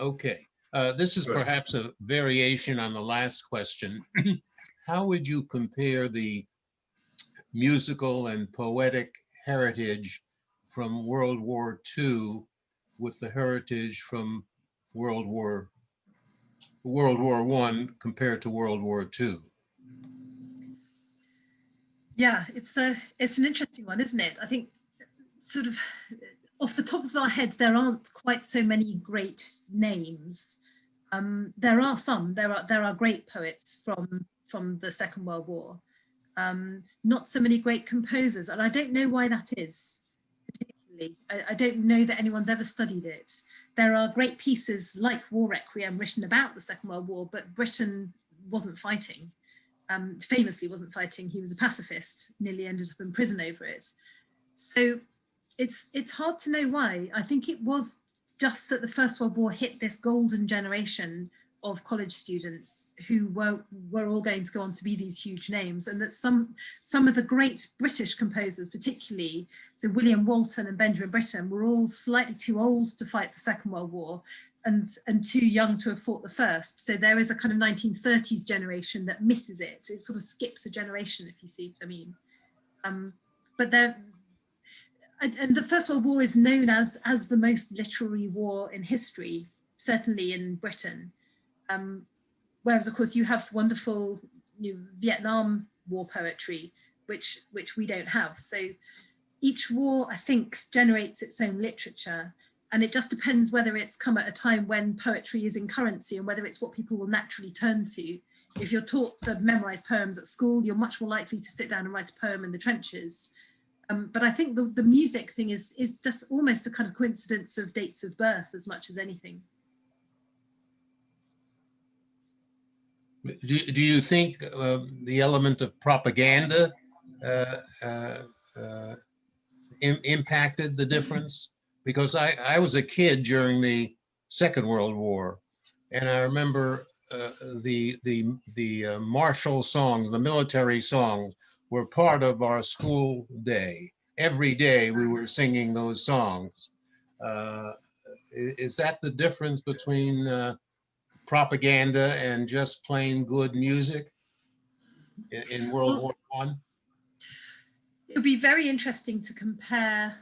Okay, this is Good. perhaps a variation on the last question. How would you compare the musical and poetic heritage from World War II with the heritage from World War I compared to World War II? Yeah, it's an interesting one, isn't it? I think sort of off the top of our heads, there aren't quite so many great names. There are some. There are great poets from the Second World War. Not so many great composers, and I don't know why that is particularly. I don't know that anyone's ever studied it. There are great pieces like War Requiem written about the Second World War, but Britain wasn't fighting. Famously wasn't fighting. He was a pacifist, nearly ended up in prison over it. So it's hard to know why. I think it was just that the First World War hit this golden generation of college students who were all going to go on to be these huge names, and that some of the great British composers, particularly so William Walton and Benjamin Britten, were all slightly too old to fight the Second World War and too young to have fought the first. So there is a kind of 1930s generation that misses it. It sort of skips a generation, if you see what I mean. But and the First World War is known as the most literary war in history, certainly in Britain. Whereas, of course, you have wonderful Vietnam War poetry, which we don't have. So each war, I think, generates its own literature. And it just depends whether it's come at a time when poetry is in currency and whether it's what people will naturally turn to. If you're taught to memorize poems at school, you're much more likely to sit down and write a poem in the trenches. But I think the music thing is just almost a kind of coincidence of dates of birth as much as anything. Do you think the element of propaganda impacted the difference? Because I was a kid during the Second World War, and I remember the martial songs, the military songs, were part of our school day. Every day we were singing those songs. Is that the difference between propaganda and just plain good music in World War I? It would be very interesting to compare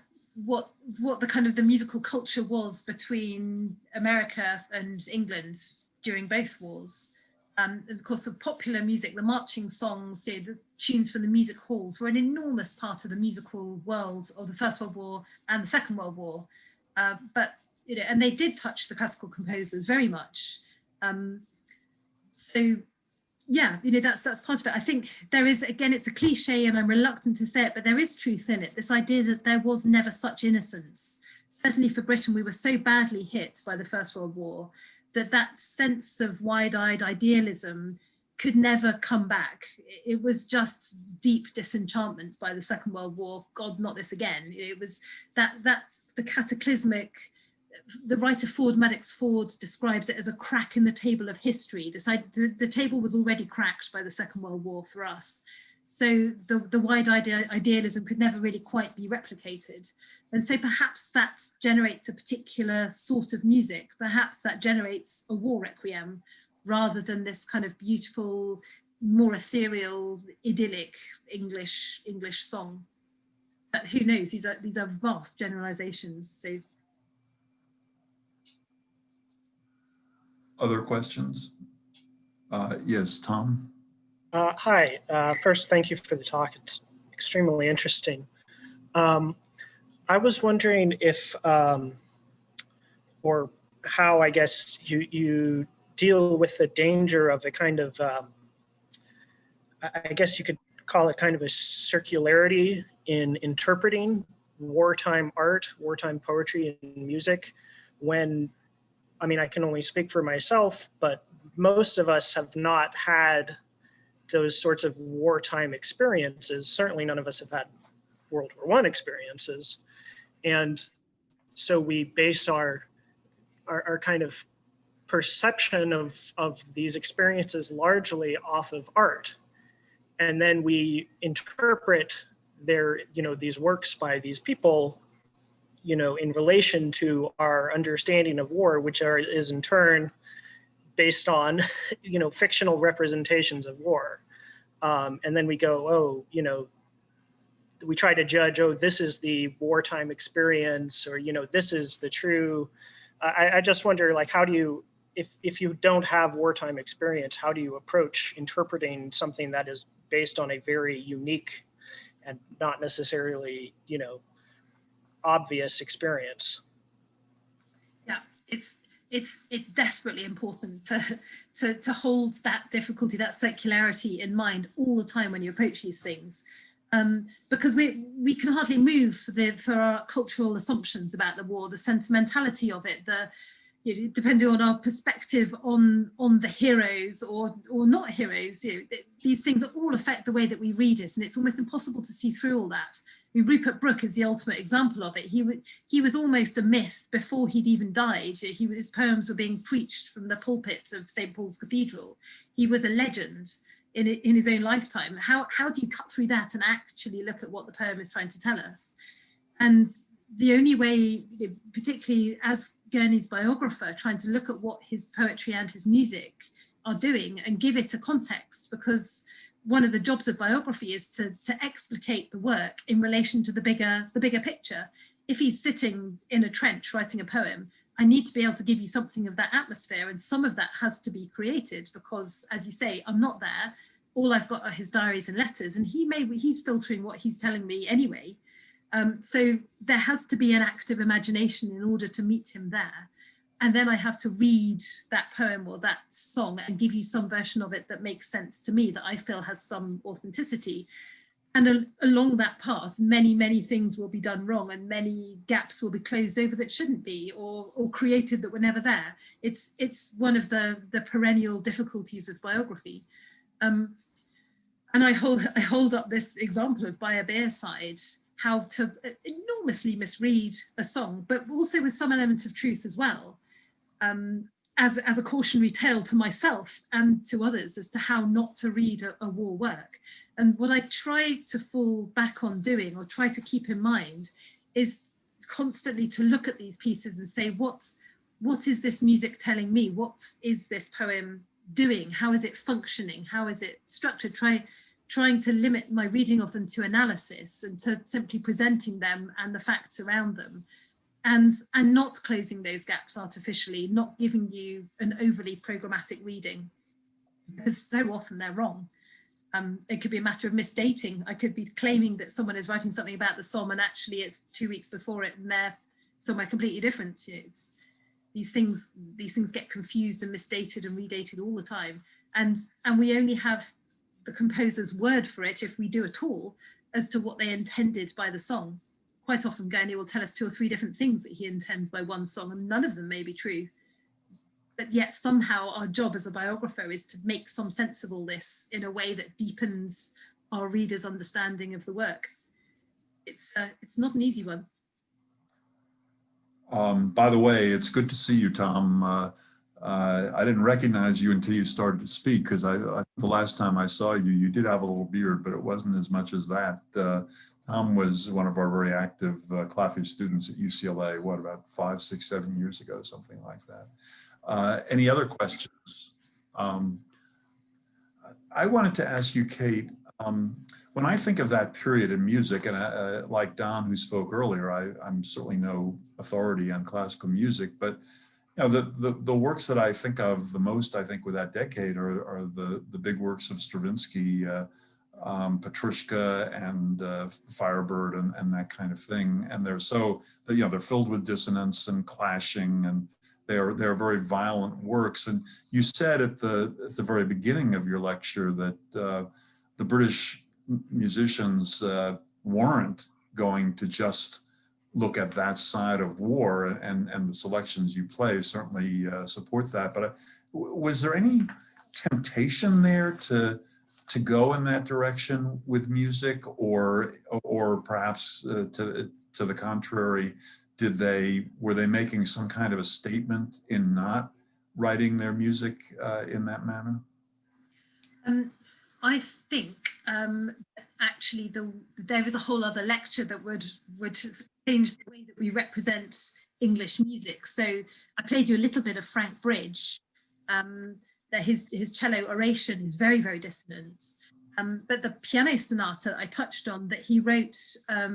what the kind of the musical culture was between America and England during both wars. Of course, the popular music, the marching songs, the tunes from the music halls were an enormous part of the musical world of the First World War and the Second World War. But and they did touch the classical composers very much. So yeah, that's part of it. I think there is, again, it's a cliche and I'm reluctant to say it, but there is truth in it. This idea that there was never such innocence. Certainly for Britain, we were so badly hit by the First World War that sense of wide-eyed idealism could never come back. It was just deep disenchantment by the Second World War. God, not this again. It was that's the cataclysmic. The writer Madox Ford describes it as a crack in the table of history. The table was already cracked by the Second World War for us. So the wide idealism could never really quite be replicated. And so perhaps that generates a particular sort of music. Perhaps that generates a war requiem rather than this kind of beautiful, more ethereal, idyllic English song. But who knows? These are vast generalizations. So. Other questions? Yes, Tom? Hi. First, thank you for the talk. It's extremely interesting. I was wondering if, or how, I guess, you deal with the danger of a kind of, I guess you could call it kind of a circularity in interpreting wartime art, wartime poetry and music, when, I mean, I can only speak for myself, but most of us have not had those sorts of wartime experiences. Certainly none of us have had World War I experiences. And so we base our kind of perception of these experiences largely off of art. And then we interpret their, these works by these people, in relation to our understanding of war, which is in turn based on, fictional representations of war. And then we go, oh, we try to judge, oh, this is the wartime experience, or, this is the true. I just wonder, like, how do you, if you don't have wartime experience, how do you approach interpreting something that is based on a very unique and not necessarily, obvious experience? Yeah, it's desperately important to hold that difficulty, that circularity in mind all the time when you approach these things, because we can hardly move for our cultural assumptions about the war, the sentimentality of it, depending on our perspective on the heroes or not heroes. These things all affect the way that we read it, and it's almost impossible to see through all that. I mean, Rupert Brooke is the ultimate example of it. He was almost a myth before he'd even died. His poems were being preached from the pulpit of St. Paul's Cathedral. He was a legend in his own lifetime. How do you cut through that and actually look at what the poem is trying to tell us? And the only way, particularly as Gurney's biographer, trying to look at what his poetry and his music are doing and give it a context, because one of the jobs of biography is to explicate the work in relation to the bigger picture. If he's sitting in a trench writing a poem, I need to be able to give you something of that atmosphere, and some of that has to be created because, as you say, I'm not there. All I've got are his diaries and letters, and he's filtering what he's telling me anyway. So there has to be an active imagination in order to meet him there. And then I have to read that poem or that song and give you some version of it that makes sense to me, that I feel has some authenticity. And along that path, many, many things will be done wrong, and many gaps will be closed over that shouldn't be, or created that were never there. It's one of the perennial difficulties of biography. And I hold up this example of By a Bearside, how to enormously misread a song, but also with some element of truth as well. As a cautionary tale to myself and to others as to how not to read a war work. And what I try to fall back on doing, or try to keep in mind, is constantly to look at these pieces and say, what is this music telling me? What is this poem doing? How is it functioning? How is it structured? Trying to limit my reading of them to analysis and to simply presenting them and the facts around them. And not closing those gaps artificially, not giving you an overly programmatic reading, because so often they're wrong. It could be a matter of misdating. I could be claiming that someone is writing something about the Somme, and actually it's 2 weeks before it, and they're somewhere completely different. These things get confused and misdated and redated all the time, and we only have the composer's word for it, if we do at all, as to what they intended by the song. Quite often Gurney will tell us 2 or 3 different things that he intends by one song, and none of them may be true. But yet somehow our job as a biographer is to make some sense of all this in a way that deepens our reader's understanding of the work. It's not an easy one. By the way, it's good to see you, Tom. I didn't recognize you until you started to speak, because the last time I saw you, you did have a little beard, but it wasn't as much as that. Tom was one of our very active CLAFI students at UCLA, what, about 5, 6, 7 years ago, something like that. Any other questions? I wanted to ask you, Kate, when I think of that period in music, and like Don, who spoke earlier, I'm certainly no authority on classical music, but you know, the works that I think of the most, I think, with that decade are the big works of Stravinsky, Petrushka and Firebird and that kind of thing. And they're so, you know, they're filled with dissonance and clashing, and they're very violent works. And you said at the very beginning of your lecture that the British musicians weren't going to just look at that side of war, and the selections you play certainly support that. But was there any temptation there to go in that direction with music, or perhaps to the contrary, were they making some kind of a statement in not writing their music in that manner? I think actually there is a whole other lecture that would change the way that we represent English music. So I played you a little bit of Frank Bridge. That his cello oration is very, very dissonant. But the piano sonata I touched on that he wrote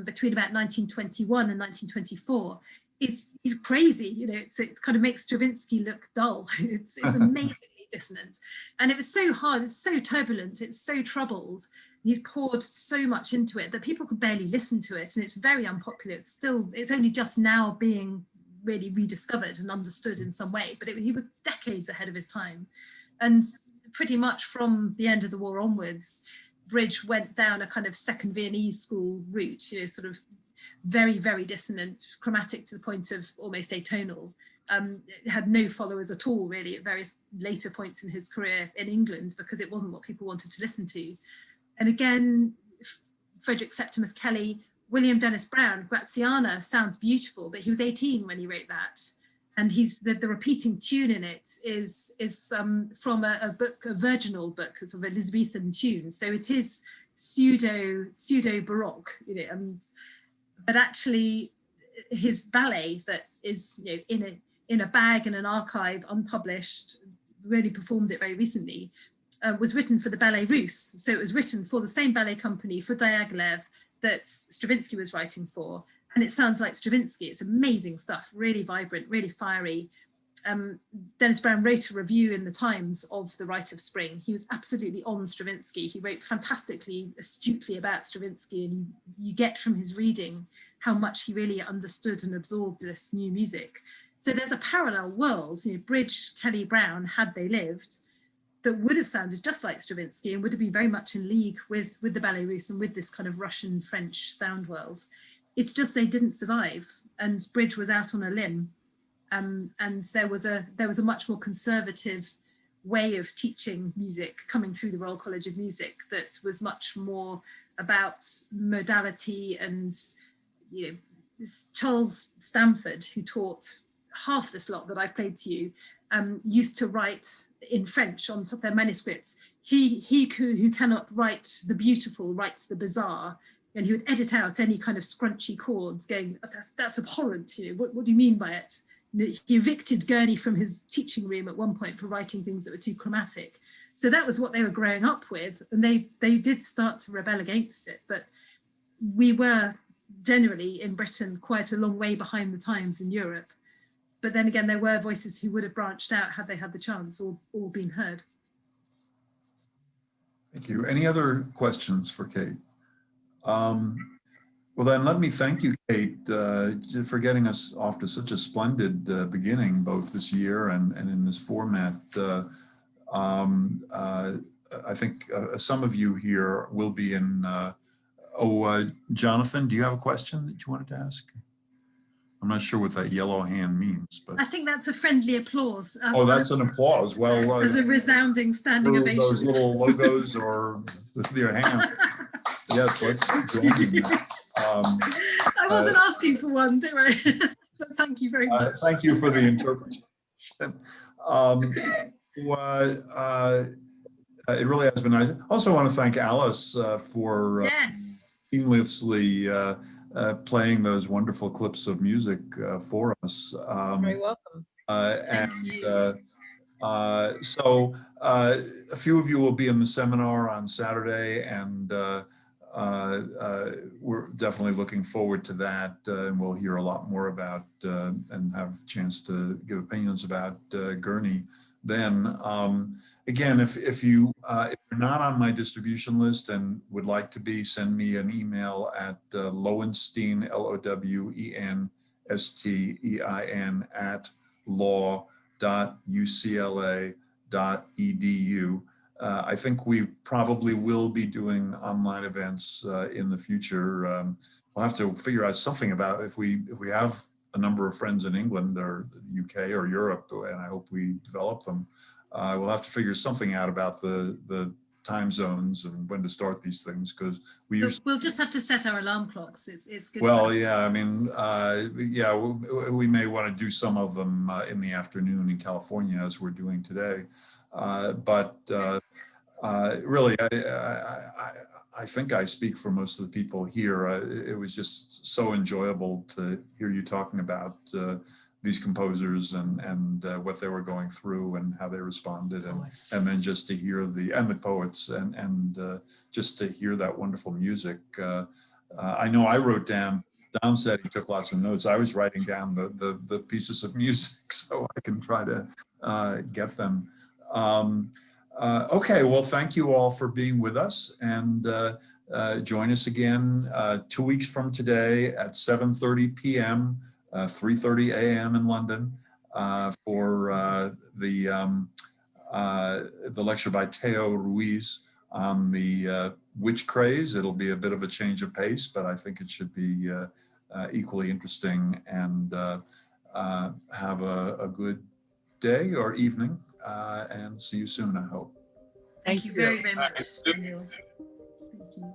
between about 1921 and 1924 is crazy. You know, it kind of makes Stravinsky look dull. It's amazingly dissonant. And it was so hard, it's so turbulent, it's so troubled. He's poured so much into it that people could barely listen to it, and it's very unpopular. It's only just now being really rediscovered and understood in some way, but he was decades ahead of his time. And pretty much from the end of the war onwards, Bridge went down a kind of second Viennese school route, you know, sort of very, very dissonant, chromatic to the point of almost atonal. Had no followers at all, really, at various later points in his career in England, because it wasn't what people wanted to listen to. And again, Frederick Septimus Kelly, William Dennis Brown, Graziana sounds beautiful, but he was 18 when he wrote that. And the repeating tune in it is from a virginal book, a sort of Elizabethan tune. So it is pseudo Baroque, you know. But actually, his ballet that is, you know, in a bag in an archive, unpublished, really performed it very recently, was written for the Ballet Russe. So it was written for the same ballet company, for Diaghilev, that Stravinsky was writing for. And it sounds like Stravinsky. It's amazing stuff, really vibrant, really fiery. Dennis Brown wrote a review in the Times of The Rite of Spring. He was absolutely on Stravinsky. He wrote fantastically, astutely about Stravinsky, and you get from his reading how much he really understood and absorbed this new music. So there's a parallel world, you know, Bridge, Kelly, Brown, had they lived, that would have sounded just like Stravinsky and would have been very much in league with the Ballet Russe and with this kind of Russian French sound world. It's just they didn't survive, and Bridge was out on a limb, and there was a much more conservative way of teaching music coming through the Royal College of Music that was much more about modality. And, you know, this Charles Stamford, who taught half this lot that I've played to you, used to write in French on top of their manuscripts. He who cannot write the beautiful writes the bizarre. And he would edit out any kind of scrunchy chords, going, that's abhorrent, you know, what do you mean by it? He evicted Gurney from his teaching room at one point for writing things that were too chromatic. So that was what they were growing up with, and they did start to rebel against it. But we were generally in Britain quite a long way behind the times in Europe. But then again, there were voices who would have branched out had they had the chance or been heard. Thank you. Any other questions for Kate? Well, then let me thank you, Kate, for getting us off to such a splendid beginning, both this year and in this format. I think some of you here will be in, Jonathan, do you have a question that you wanted to ask? I'm not sure what that yellow hand means, but. I think that's a friendly applause. Oh, that's an applause. Well, there's a resounding standing ovation. Those little logos or with your hand. Yes, let's join in that. I wasn't asking for one, don't worry. But thank you very much. Thank you for the interpretation. It really has been nice. I also want to thank Alice for yes. seamlessly playing those wonderful clips of music for us. Very welcome. So a few of you will be in the seminar on Saturday, and we're definitely looking forward to that, and we'll hear a lot more about and have a chance to give opinions about Gurney then. Again, if you're not on my distribution list and would like to be, send me an email at Lowenstein, Lowenstein at law.ucla.edu. I think we probably will be doing online events in the future. We'll have to figure out something about if we have a number of friends in England or UK or Europe, and I hope we develop them. We'll have to figure something out about the time zones and when to start these things, because we'll just have to set our alarm clocks. It's good. Well, yeah, I mean, yeah, we may want to do some of them in the afternoon in California, as we're doing today. But really, I think I speak for most of the people here. It was just so enjoyable to hear you talking about these composers and what they were going through and how they responded, and then just to hear the poets and just to hear that wonderful music. I know I wrote down. Don said he took lots of notes. I was writing down the pieces of music so I can try to get them. Okay, well, thank you all for being with us, and join us again 2 weeks from today at 7:30 p.m., 3:30 a.m. in London for the lecture by Teo Ruiz on the witch craze. It'll be a bit of a change of pace, but I think it should be equally interesting, and have a good day or evening, and see you soon, I hope. Thank you very, very much, Daniel. Thank you.